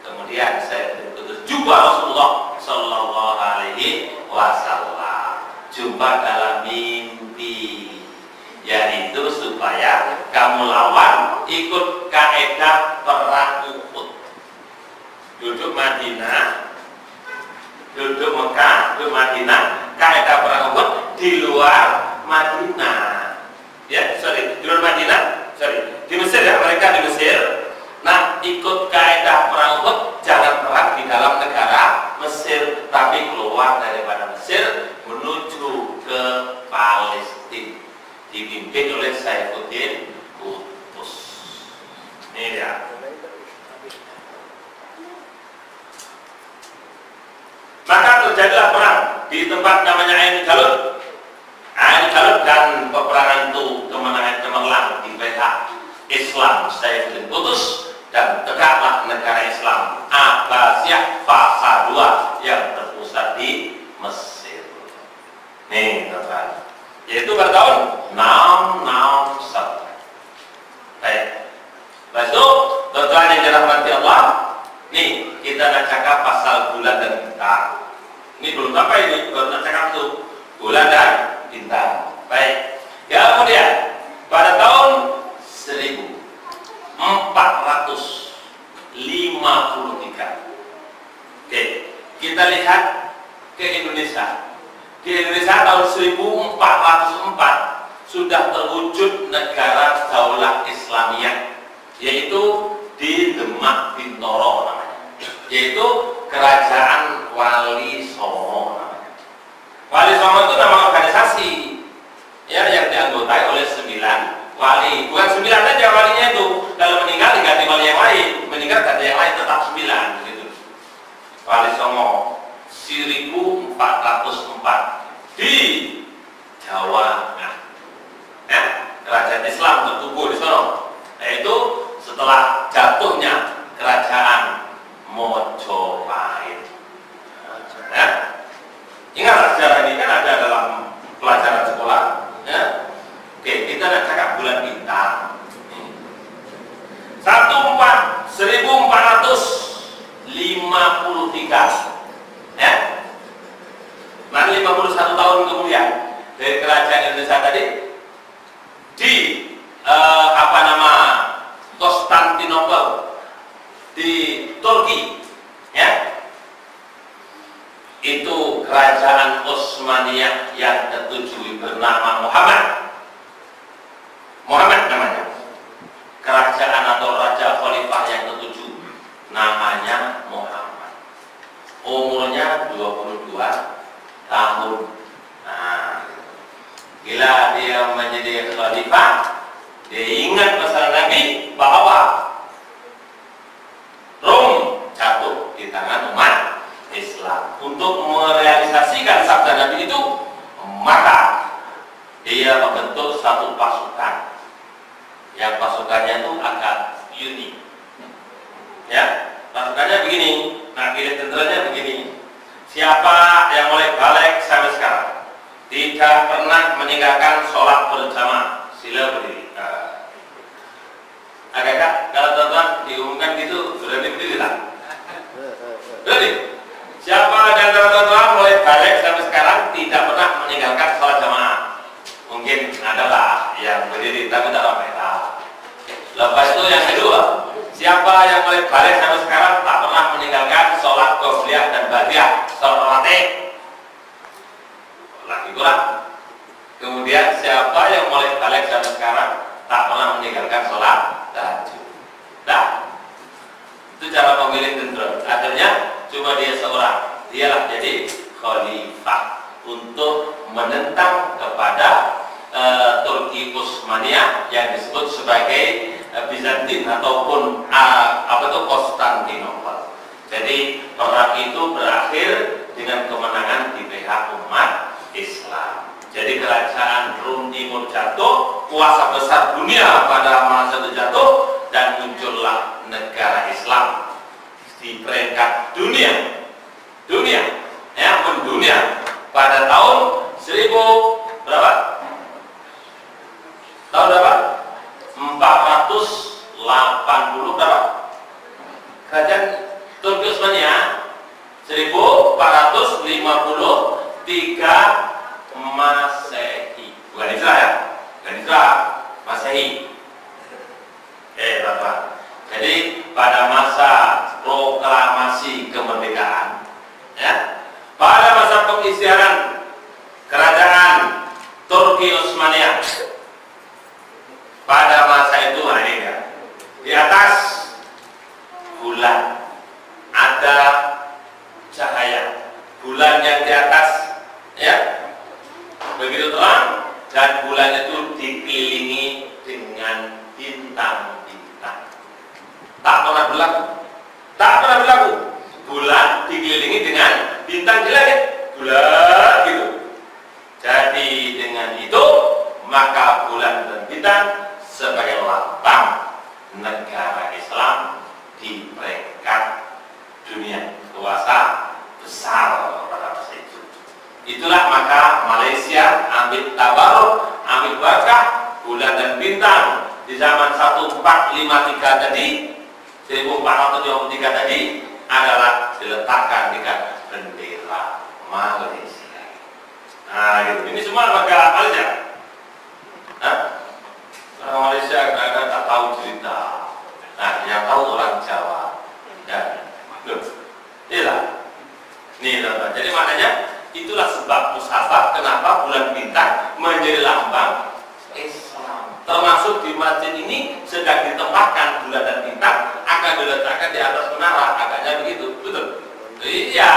Kemudian Saifuddin Qutuz jumpa Rasulullah Sallallahu Alaihi Wasallam. Jumpa dalam mimpi, yaitu supaya kamu lawan ikut kaedah perang Uhud. Duduk Madinah, duduk Mekah, duduk Madinah, kaedah perang Uhud di luar Madinah. Ya, di luar Madinah, di Mesir ya, mereka di Mesir. Nah, ikut kaedah perang Uhud, jangan perang di dalam negara Mesir, tapi keluar daripada Mesir menuju ke Palestina. Dipimpin oleh Saifuddin Qutuz. Ini dia. Maka terjadilah perang di tempat namanya Ain Jalut. Ain Jalut, dan peperangan itu kemenangan cemerlang di pihak Islam Saifuddin Qutuz, dan tegaklah negara Islam Abbasiyah fasa 2 yang terpusat di Mesir. Nih, teman-teman. Yaitu pada tahun 661. Baik. Lepas itu, teman-teman yang dirahmati Allah, nih kita nak cakap pasal bulan dan bintang. Ini belum sampai, ini baru nak cakap tuh bulan dan bintang. Baik. Ya, kemudian pada tahun 1453. Oke, kita lihat ke Indonesia. Di Indonesia tahun 1404 sudah terwujud negara Daulah Islamiyah, yaitu di Demak Bintoro namanya, yaitu Kerajaan Wali Songo namanya. Wali Songo itu nama organisasi ya, yang dianggotai oleh 9 wali, bukan 9 aja walinya itu. Kalau meninggal diganti wali yang lain, meninggal ganti yang lain, tetap 9 gitu. Wali Songo 1404 di Jawa. Nah, kerajaan Islam tertubuh di sana, yaitu setelah jatuhnya kerajaan Mojopahit. Nah, ingat sejarah ini kan ada dalam pelajaran sekolah. Ya. Oke, kita nak cakap bulan bintang. 1453. Ya. Nah, 51 tahun kemudian dari kerajaan Indonesia tadi di Konstantinopel di Turki, ya, itu kerajaan Utsmaniyah yang ketujuh bernama Muhammad namanya. Kerajaan atau raja khalifah yang ketujuh namanya Muhammad. Umurnya 22 tahun. Nah, bila dia menjadi khalifah, dia ingat pesan Nabi bahwa Rom jatuh di tangan umat Islam. Untuk merealisasikan sabda Nabi itu, maka dia membentuk satu pasukan. Yang pasukannya itu agak unik. Ya, pasukannya begini. Nah, pilih tenteranya begini. Siapa yang mulai balik sampai sekarang tidak pernah meninggalkan sholat berjamaah, sila berdiri. Agak kalau teman-teman diumumkan gitu, sudah berdiri tak? Berdiri. Siapa dan teman-teman mulai balik sampai sekarang tidak pernah meninggalkan sholat jamaah? Mungkin adalah yang berdiri, tapi tak ramai lah. Lepas itu yang kedua, Siapa yang mulai balik sampai sekarang tak pernah meninggalkan sholat qobliyah dan ba'diyah, sholat rawatib? Lagi kurang. Kemudian siapa yang mulai balik sampai sekarang tak pernah meninggalkan sholat tahajud? Nah, itu cara memilih gendron. Akhirnya cuma dia seorang, dialah jadi khalifah untuk menentang kepada Turki Utsmaniyah yang disebut sebagai Bizantin ataupun Konstantinopel. Jadi perang itu berakhir dengan kemenangan di pihak umat Islam. Jadi kerajaan Rum Timur jatuh, kuasa besar dunia pada masa itu jatuh, dan muncullah negara Islam di peringkat dunia ya, mendunia pada tahun 1000 berapa? Tahun berapa? 480 berapa? Kerajaan Turki Utsmaniyah 1453 Masehi, bukan Hijrah ya, bukan Hijrah, Masehi. Bapak. Jadi pada masa proklamasi kemerdekaan, ya, pada masa pengisytiharan kerajaan Turki Utsmaniyah, pada masa itu ini ya, di atas bulan ada cahaya, bulan yang di atas, ya, begitu terang, dan bulan itu dikelilingi dengan bintang-bintang. Tak pernah berlaku. Bulan dikelilingi dengan bintang di langit, bulan gitu. Jadi dengan itu maka bulan dan bintang sebagai lambang negara Islam di peringkat dunia, kuasa besar pada masa itu. Itulah maka Malaysia ambil tabaruk, ambil berkah bulan dan bintang di zaman 1453 tadi, 1453 tadi adalah diletakkan di bendera Malaysia. Nah, gitu. Ini semua warga Malaysia. Orang Malaysia kadang-kadang tak tahu cerita. Nah, yang tahu orang Jawa. Dan, inilah. Jadi maknanya itulah sebab musafah kenapa bulan bintang menjadi lambang Islam. Termasuk di masjid ini sedang ditempatkan bulan dan bintang akan diletakkan di atas menara, agaknya begitu, betul? Iya,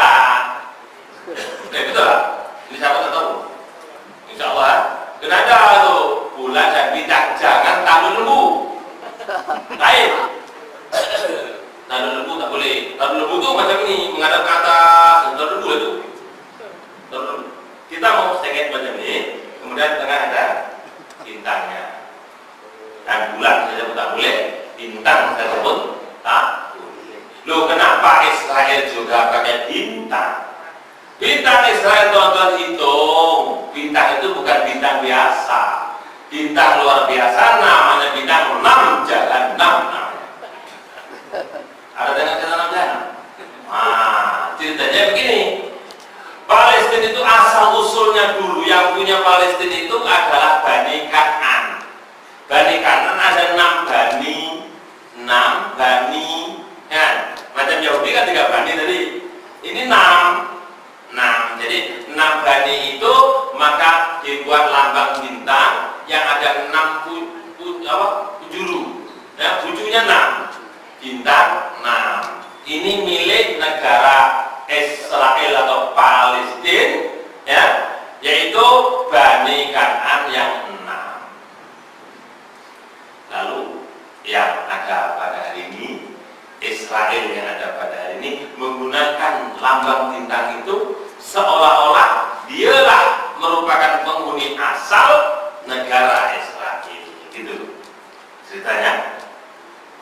betul lah. Ini siapa tak tahu? Insya Allah, kenapa tuh bulan dan bintang jangan tandu lembu, lain. Tandu lembu tak boleh. Tandu lembu tuh macam ini, menghadap ke atas. Tandu lembu itu. Kita mau sengit macam ini, kemudian di tengah ada bintangnya. Dan bulan saja tak boleh, bintang saja pun tak boleh. Loh, kenapa Israel juga pakai bintang? Bintang Israel tonton hitung. Bintang itu bukan bintang biasa. Bintang luar biasa namanya bintang 6 jalan 6. Ada dengan kata 6 jalan? Nah, ceritanya begini. Palestina itu asal usulnya dulu yang punya Palestina itu adalah Bani Kan'an. Bani Kan'an ada 6 bani, ya. Macam Yahudi kan 3 bani tadi. Ini 6. Jadi 6 bani itu maka dibuat lambang bintang yang ada 6 penjuru. Ya, bujunya 6. Bintang 6. Ini milik negara Israel atau Palestina, ya, yaitu Bani Kan'an yang 6. Lalu yang ada pada hari ini, Israel yang ada pada hari ini menggunakan lambang bintang itu seolah-olah dialah merupakan penghuni asal negara Israel. Gitu ceritanya.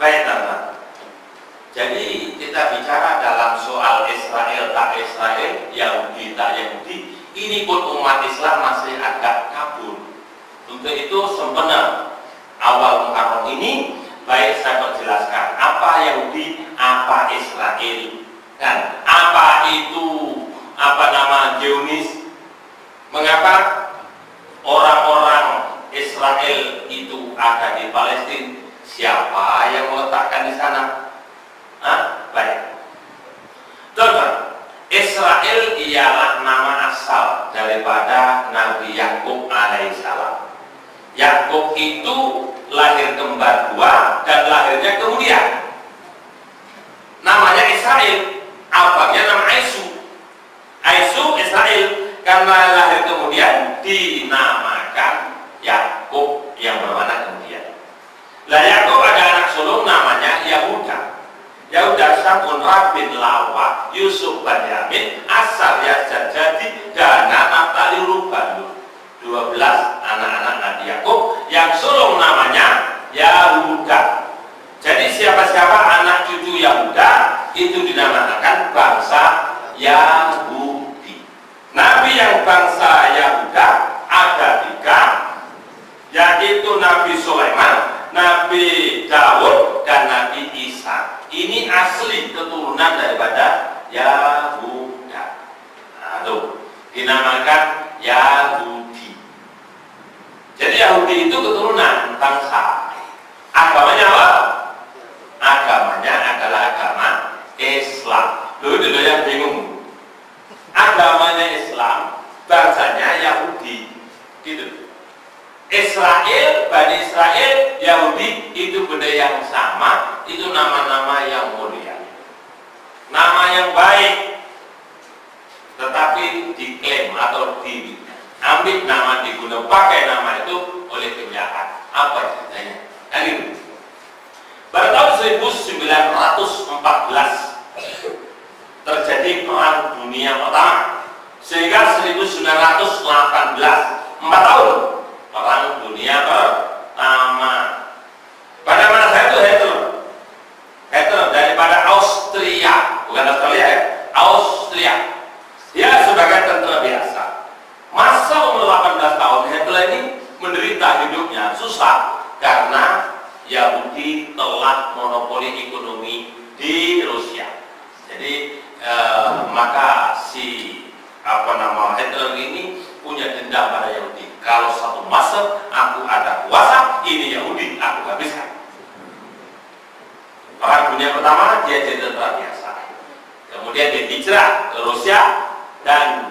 Baik, teman-teman. Jadi kita bicara dalam soal Israel tak Israel, Yahudi tak Yahudi, ini pun umat Islam masih agak kabur. Untuk itu sebenarnya awal Muharram ini baik saya perjelaskan apa Yahudi, apa Israel, dan apa itu Zionis. Mengapa orang-orang Israel itu ada di Palestina Siapa yang meletakkan di sana? Baik. Teman-teman, Israel ialah nama asal daripada Nabi Yakub alaihissalam. Yakub itu lahir kembar dua dan lahirnya kemudian. Namanya Israel, abangnya nama Aisu Israel, karena lahir kemudian dinamakan Yakub yang bermakna kemudian. Lah Yakub ada anak sulung namanya Yahuda. Yahuda samun Rabin Lawa Yusuf Benyamin asal Yazid jadi Dana Naftali Rubalu. 12 anak-anak Nabi Yakub yang sulung namanya Yahuda. Jadi siapa-siapa anak cucu Yahuda itu dinamakan bangsa Yahudi. Nabi yang bangsa Yahuda ada 3, yaitu Nabi Sulaiman, Nabi Daud, dan Nabi Isa. Ini asli keturunan daripada Yahuda. Dinamakan Yahudi. Jadi Yahudi itu keturunan bangsa. Agamanya apa? Agamanya adalah agama Islam. Loh, itu yang bingung. Agamanya Islam, bangsanya Yahudi. Gitu. Israel, Bani Israel, Yahudi itu benda yang sama, itu nama-nama yang mulia, nama yang baik, tetapi diklaim atau diambil nama, digunakan pakai nama itu oleh penjahat. Apa ceritanya? Yang itu. Pada tahun 1914 terjadi perang dunia pertama, sehingga 1918 4 tahun perang dunia pertama. Pada mana saya itu Hitler daripada Austria, bukan Australia ya, Austria. Dia sebagai tentara biasa. Masa umur 18 tahun Hitler ini menderita hidupnya susah karena Yahudi telah monopoli ekonomi di Rusia. Jadi maka si Hitler ini punya dendam pada Yahudi. Kalau satu masa aku ada kuasa, ini Yahudi aku habiskan. Perang dunia pertama dia jadi tentara biasa. Kemudian dia hijrah ke Rusia dan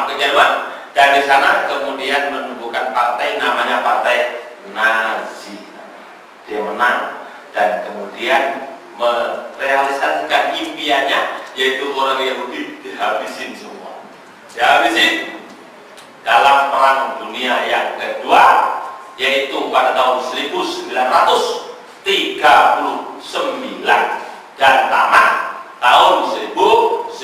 ke Jerman, dan di sana kemudian menumbuhkan partai namanya Partai Nazi. Dia menang dan kemudian merealisasikan impiannya, yaitu orang Yahudi dihabisin semua. Dihabisin dalam perang dunia yang kedua, yaitu pada tahun 1939 dan tamat tahun 1945.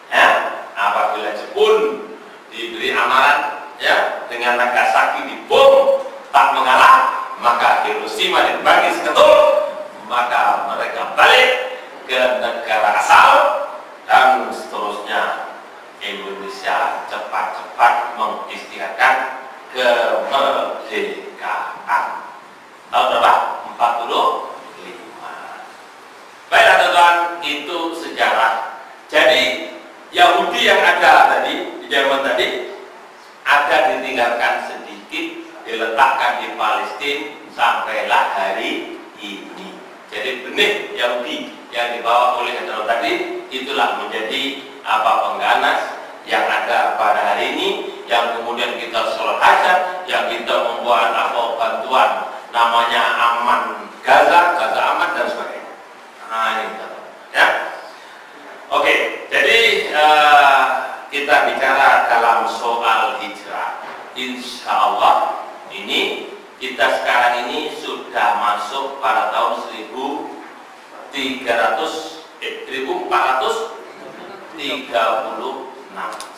Ya, apabila Jepun diberi amaran ya dengan Nagasaki dibom tak mengalah, maka Hiroshima dibagi seketul, maka mereka balik ke negara asal, dan seterusnya Indonesia cepat-cepat mengistiadatkan kemerdekaan. Tahun berapa? 45. Baiklah teman-teman, itu sejarah. Jadi Yahudi yang ada tadi di Jerman tadi ada ditinggalkan sedikit, diletakkan di Palestina sampailah hari ini. Jadi benih Yahudi yang dibawa oleh Hitler tadi itulah menjadi pengganas yang ada pada hari ini, yang kemudian kita sholat hajat, yang kita membuat bantuan namanya Aman Gaza Aman dan sebagainya. Nah ini ya. Oke, jadi kita bicara dalam soal hijrah. Insya Allah ini kita sekarang ini sudah masuk pada tahun 1436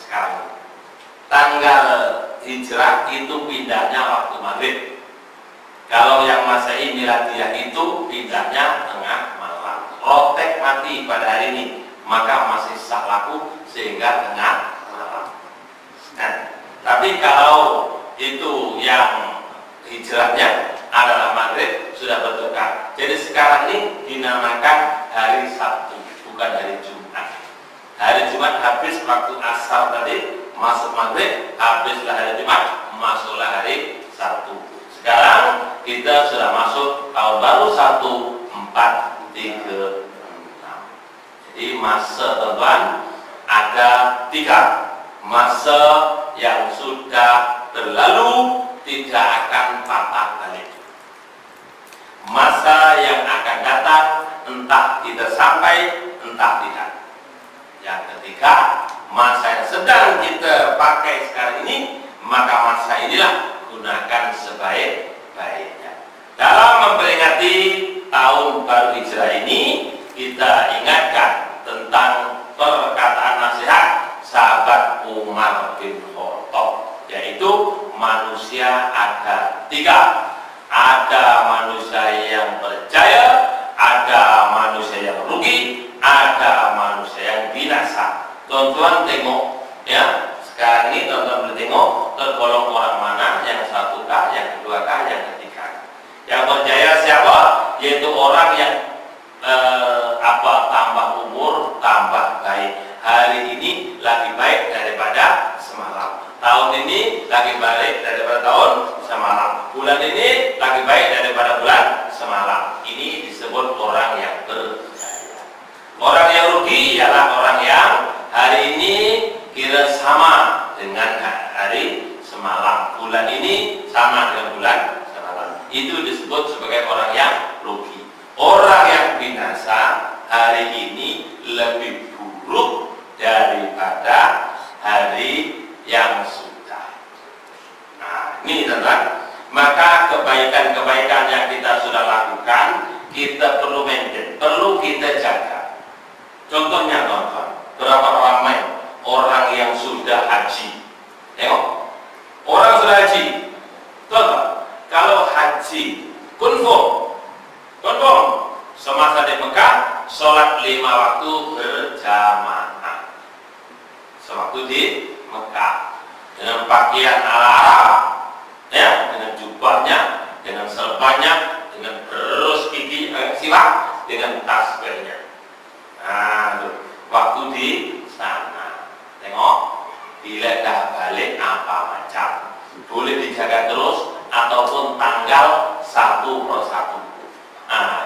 sekarang. Tanggal hijrah itu pindahnya waktu maghrib. Kalau yang Masehi Miladiyah itu pindahnya tengah malam. Rotek mati pada hari ini, maka masih sah laku sehingga tengah malam. Nah, tapi kalau itu yang hijrahnya adalah maghrib, sudah bertukar. Jadi sekarang ini dinamakan hari Sabtu, bukan hari Jumat. Hari Jumat habis waktu asar tadi, masuk maghrib, habislah hari Jumat, masuklah hari Sabtu. Sekarang kita sudah masuk tahun baru 1436. Jadi masa teman ada 3 masa yang sudah berlalu, tidak akan patah balik. Masa yang akan datang entah kita sampai entah tidak. Yang ketiga, masa yang sedang kita pakai sekarang ini, maka masa inilah gunakan sebaik-baiknya. Dalam memperingati tahun baru Hijrah ini, kita ingatkan tentang perkataan nasihat sahabat Umar bin Khattab, yaitu manusia ada 3. Ada manusia yang percaya, ada manusia yang rugi, ada manusia yang binasa. Tuan-tuan tengok ya, sekarang ini tuan-tuan boleh tengok tergolong orang mana, yang 1K, yang 2K, yang 3K. Yang percaya siapa? Yaitu orang yang tambah umur tambah baik. Hari ini lagi baik daripada semalam. Tahun ini lagi baik daripada tahun semalam. Bulan ini lagi baik daripada bulan semalam. Ini disebut orang yang percaya. Orang yang rugi ialah orang yang hari ini kira sama dengan hari semalam. Bulan ini sama dengan bulan semalam. Itu disebut sebagai orang yang rugi. Orang yang binasa hari ini lebih buruk daripada hari yang sudah. Nah, ini teman-teman. Maka kebaikan-kebaikan yang kita sudah lakukan, kita perlu maintain, perlu kita jaga. Contohnya teman-teman, berapa ramai orang yang sudah haji. Tengok, orang sudah haji. Teman-teman, kalau haji confirm semasa di Mekah, sholat 5 waktu berjamaah. Sewaktu di Mekah dengan pakaian ala Arab, ya, dengan jubahnya, dengan selbannya, dengan berus gigi siwak, dengan tasbihnya. Nah, waktu di sana, tengok, bila dah balik apa macam, boleh dijaga terus ataupun tanggal 1 per 1. Nah,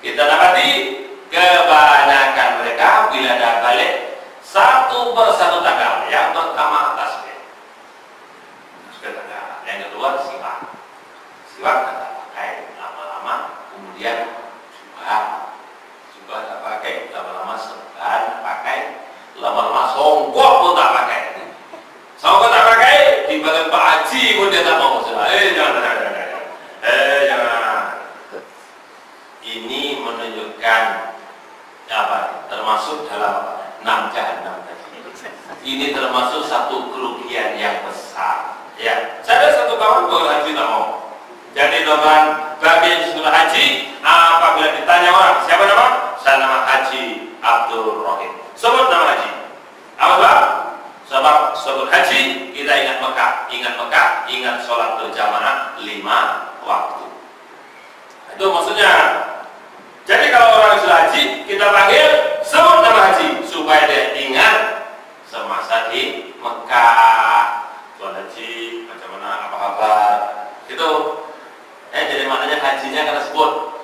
kita dapati kebanyakan mereka bila dah balik 1 per 1 tanggal. Yang pertama tasbih tanggal, yang kedua siwak tak pakai lama-lama, kemudian jubah tak pakai lama-lama, serban pakai lama-lama, songkok pun tak pakai. Songkok tak pakai, dibagian Pak Haji pun dia tak mau. Jangan. Ini menunjukkan apa? Termasuk dalam 6 jahanam tadi. Ini termasuk satu kerugian yang besar. Ya, saya ada satu kawan haji tak mau. Jadi teman, bagi yang sudah haji, apabila ditanya orang, siapa nama? Saya nama Haji Abdul Rohim. Sebut nama haji. Apa sebab? Sebab sebut haji, kita ingat Mekah, ingat sholat berjamaah 5 waktu. Itu maksudnya. Jadi kalau orang sudah haji, kita panggil sebut nama haji supaya dia ingat semasa di Mekah. Tuan haji, macam mana, apa kabar? Itu. Jadi maknanya hajinya karena sebut.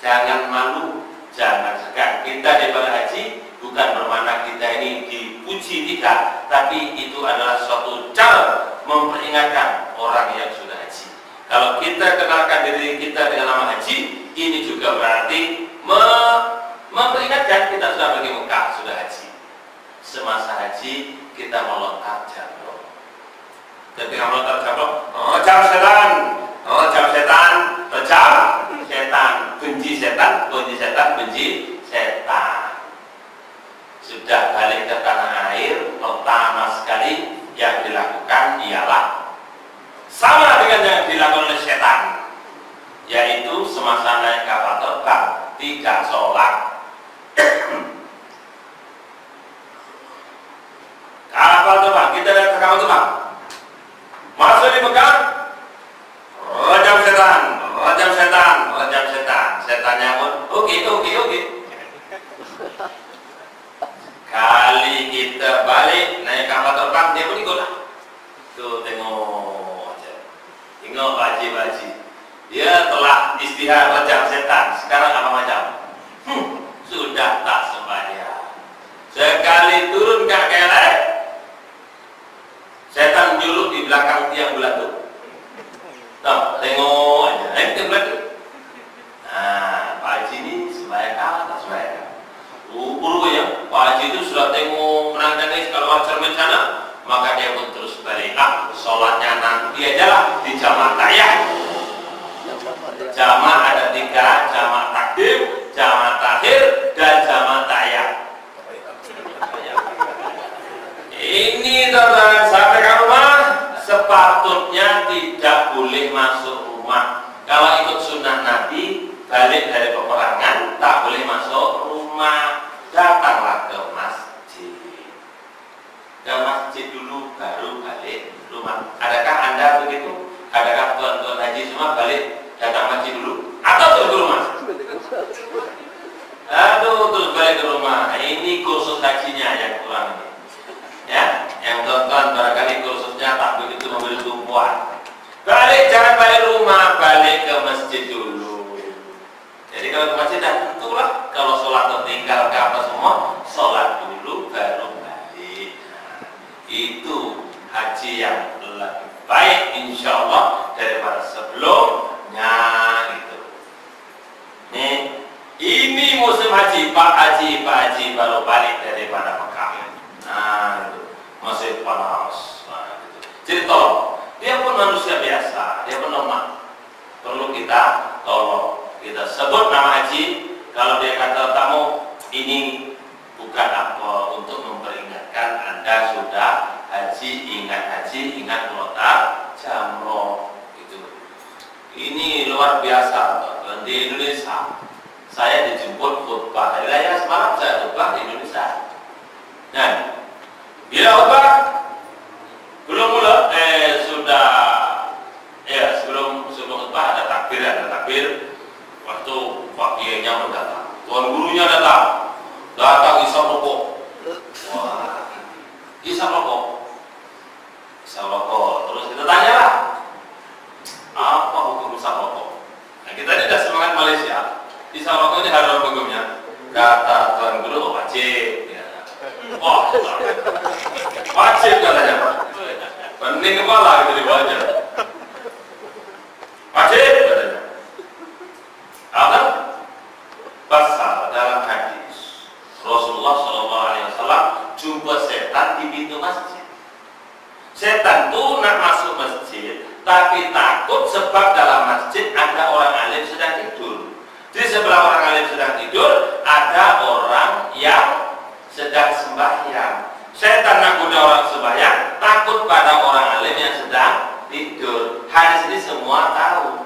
Jangan malu, jangan segan. Kita daripada haji bukan bermakna kita ini dipuji, tidak, tapi itu adalah suatu cara memperingatkan orang yang sudah haji. Kalau kita kenalkan diri kita dengan nama haji, ini juga berarti memperingatkan kita sudah pergi Mekah, sudah haji. Semasa haji kita melontar jamrah. Ketika melontar jamrah, rejam setan, benci setan. Sudah balik ke tanah air, pertama sekali yang dilakukan ialah sama dengan yang dilakukan oleh setan, yaitu semasa naik kapal terbang tidak sholat. Kapal terbang, kita lihat kapal terbang masuk di Mekah, rajam setan, setannya pun oke. Kali kita balik naik kapal terbang Dia telah istihar rejam setan. Sekarang apa macam? Sudah tak sembahyang. Sekali turun ke kelek, setan juruk di belakang tiang belatu. Tuh, tengok aja. Tiang belatu. Nah, Pak Haji ini sembahyang kalah tak sembahyang. Buru ya, Pak Haji itu sudah tengok menangis kalau cermin sana, maka dia pun terus balik. Sholatnya nanti aja lah di jamaah tayyah. Jamaah ada 3, jamaah takdim, jamaah takhir, dan jamaah tayyah. Ini teman-teman sampai ke rumah sepatutnya tidak boleh masuk rumah. Kalau ikut sunnah Nabi, balik dari peperangan tak boleh masuk rumah. Datanglah ke masjid. Ke masjid dulu baru balik rumah. Adakah Anda begitu? Adakah tuan-tuan haji semua balik datang masjid dulu atau terus ke rumah? Aduh, terus balik ke rumah. Ini kursus hajinya yang kurang ini. Ya, yang tuan-tuan barangkali kursusnya tak begitu memberi tumpuan. Balik, jangan balik rumah, balik ke masjid dulu. Jadi kalau ke masjid dah tentulah kalau sholat tertinggal ke apa semua, sholat dulu baru balik. Itu haji yang lebih baik insya Allah daripada sebelumnya gitu. Nih, ini musim haji, Pak Haji baru balik daripada Mekah. Nah, itu masih panas. Nah, gitu. Jadi tolong, dia pun manusia biasa, dia pun normal. Perlu kita tolong. Kita sebut nama haji. Kalau dia kata kamu ini bukan apa untuk memperingatkan Anda sudah haji, ingat melontar jamroh gitu. Ini luar biasa di Indonesia. Saya dijemput khutbah hari raya semalam, saya khutbah di Indonesia. Nah, bila khutbah belum mulai sudah ya sebelum khutbah ada takbir. Waktu Pak Kiainya mendatang, tuan gurunya datang isap rokok. Wah, isap rokok. Terus kita tanya lah, apa hukum isap rokok? Nah, kita ini sudah semangat Malaysia. Isap rokok ini haram hukumnya. Kata tuan guru wajib. Ya. Oh, wajib katanya. Pening kepala gitu dibawanya. Wajib katanya. Apa? Pasal dalam hadis Rasulullah SAW jumpa setan di pintu masjid. Setan tuh nak masuk masjid, tapi takut sebab dalam masjid ada orang alim sedang tidur. Di sebelah orang alim sedang tidur, ada orang yang sedang sembahyang. Setan nak goda orang sembahyang, takut pada orang alim yang sedang tidur. Hadis ini semua tahu.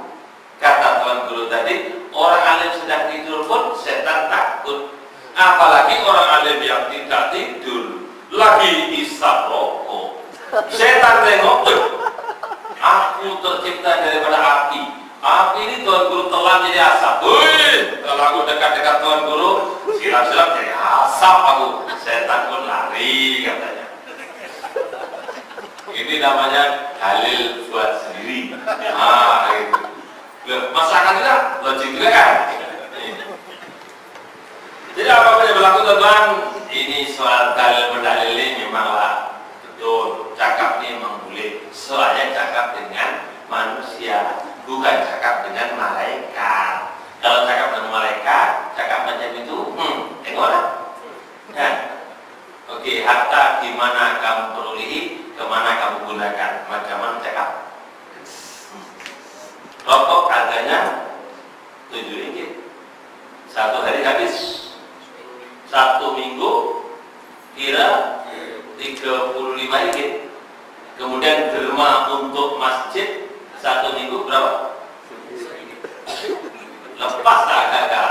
Kata tuan guru tadi, orang alim sedang tidur pun setan takut. Apalagi orang alim yang tidak tidur, lagi isap rokok. Setan tengok, aku tercipta daripada api. Api ini tuan guru telan jadi asap. Wih, kalau aku dekat-dekat tuan guru, silap-silap jadi asap aku. Setan pun lari katanya. Ini namanya halil buat sendiri. Gitu. Masyarakat tidak logik juga kan? Jadi apapun yang berlaku teman, ini soal dalil berdalil ini memanglah betul. Cakap ini memang boleh. Soalnya cakap dengan manusia, bukan cakap dengan malaikat. Kalau cakap dengan malaikat, cakap macam itu, tengoklah. Ya. Oke, harta di mana kamu perolehi, kemana kamu gunakan, macam mana cakap? Rokok harganya 7 ringgit. Satu hari habis. Satu minggu kira 35 ringgit. Kemudian derma untuk masjid satu minggu berapa? Lepas tak agak.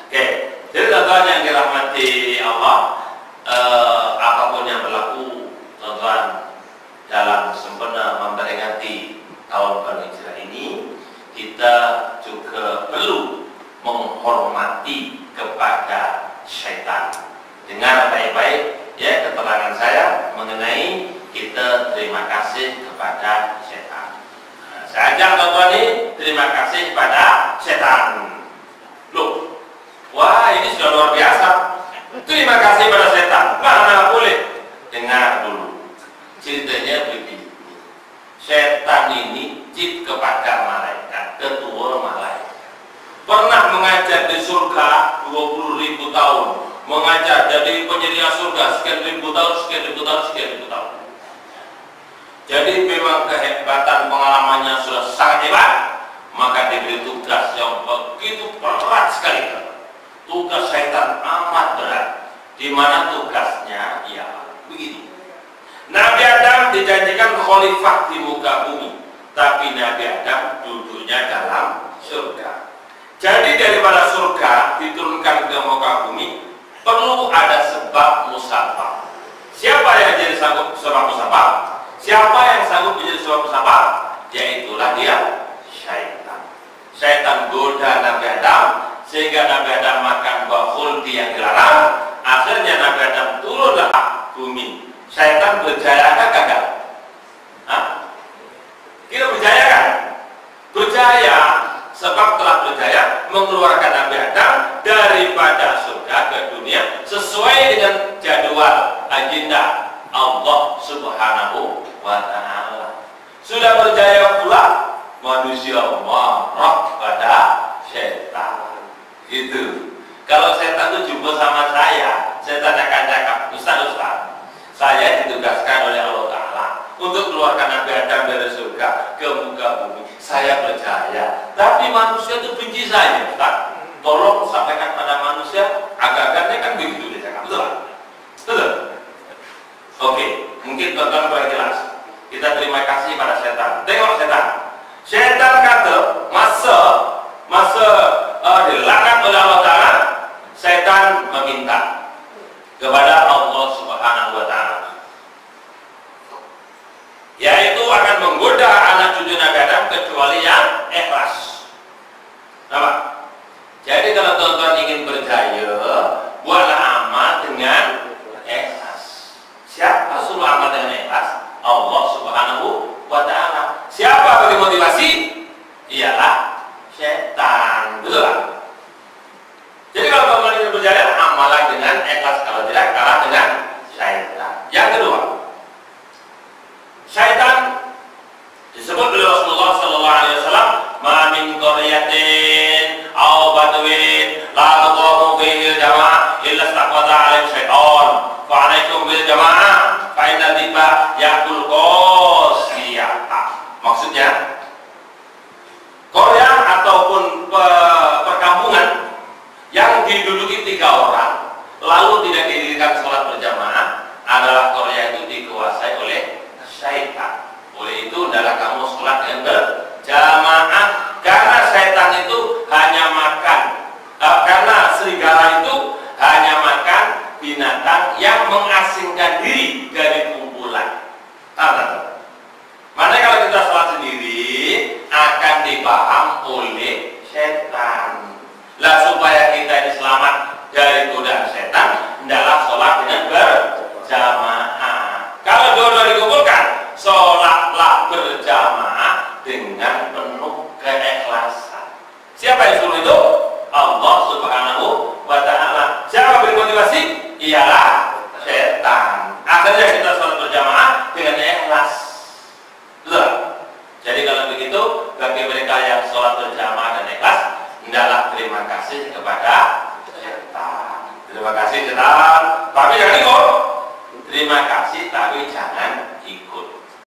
Oke. Jadi teman-teman yang dirahmati Allah, apapun yang berlaku, teman-teman dalam sempena memperingati tahun baru Hijrah ini, kita juga perlu menghormati kepada syaitan. Dengar baik-baik ya keterangan saya mengenai kita terima kasih kepada syaitan. Nah, Saya ajak tonton ini, terima kasih pada setan. Loh, wah ini sudah luar biasa. Terima kasih pada setan. Mana boleh? Dengar dulu. Ceritanya begini. Setan ini cip kepada malaikat, ketua malaikat. Pernah mengajar di surga 20.000 tahun. Mengajar jadi penyedia surga sekian ribu tahun, sekian ribu tahun, sekian ribu tahun. Jadi memang kehebatan pengalamannya sudah sangat hebat, maka diberi tugas yang begitu berat sekali. Tugas setan amat berat. Di mana tugasnya? Ya begini. Nabi Adam dijanjikan khalifah di muka bumi, tapi Nabi Adam duduknya dalam surga. Jadi daripada surga diturunkan ke muka bumi, perlu ada sebab musabab. Siapa yang jadi sanggup sebab musabab? Siapa yang sanggup menjadi sebab musabab? Yaitulah dia syaitan. Syaitan goda Nabi Adam sehingga Nabi Adam makan buah khuldi yang dilarang. Akhirnya Nabi Adam turunlah bumi. Syaitan berjaya kan gagal? Kita berjaya kan? Berjaya sebab telah berjaya mengeluarkan Nabi Adam daripada surga ke dunia sesuai dengan jadwal agenda Allah Subhanahu wa ta'ala. Sudah berjaya pula manusia marah pada setan. Gitu. Kalau setan itu jumpa sama saya tanyakan cakap, Ustaz, saya ditugaskan oleh Allah Ta'ala untuk keluarkan Nabi Adam dari surga ke muka bumi. Saya percaya, tapi manusia itu benci saya, Ustaz. Tolong sampaikan pada manusia, agak-agaknya kan begitu dia cakap, betul? Betul? Oke, mungkin tonton kurang jelas. Kita terima kasih pada setan. Tengok setan. Setan kata masa dilaknat oleh Allah Ta'ala, setan meminta kepada Allah Subhanahu wa Ta'ala, yaitu akan menggoda anak cucu Nabi Adam kecuali yang ikhlas. Nama. Jadi kalau tuan-tuan ingin berjaya, buatlah amal dengan ikhlas. Siapa suruh amal dengan ikhlas? Allah Subhanahu wa Ta'ala. Siapa bagi motivasi? Ialah setan. Betul tak? Jadi kalau tuan-tuan ingin berjaya, amalan dengan ikhlas. Kalau tidak, kalah dengan syaitan. Yang kedua, syaitan disebut oleh Rasulullah sallallahu alaihi wasallam, "Ma min qaryatin aw badwin la taqamu fihi jama'ah illa istaqwata 'alaihi syaitan. Fa 'alaikum bil jama'ah fa inna dhiba yaqul qasiyata." Maksudnya, Korea ataupun perkampungan yang diduduki 3 orang lalu tidak didirikan sholat berjamaah adalah Korea itu dikuasai oleh syaitan. Oleh itu adalah kamu sholat dengan berjamaah, karena syaitan itu hanya makan, karena serigala itu hanya makan binatang yang mengasingkan diri dari kumpulan. Mana kalau kita sholat sendiri akan dipaham oleh setan. Lah supaya kita ini selamat dari godaan setan, hendaklah sholat dengan berjamaah. Kalau dua-dua dikumpulkan, sholatlah berjamaah dengan penuh keikhlasan. Siapa yang suruh itu? Allah Subhanahu wa Ta'ala. Siapa beri motivasi? Ialah setan. Akhirnya kita sholat berjamaah dengan ikhlas. Betul? Jadi kalau begitu, bagi mereka yang sholat berjamaah dan ikhlas, hendaklah terima kasih kepada setan. Terima kasih setan, tapi jangan ikut. Terima kasih, tapi jangan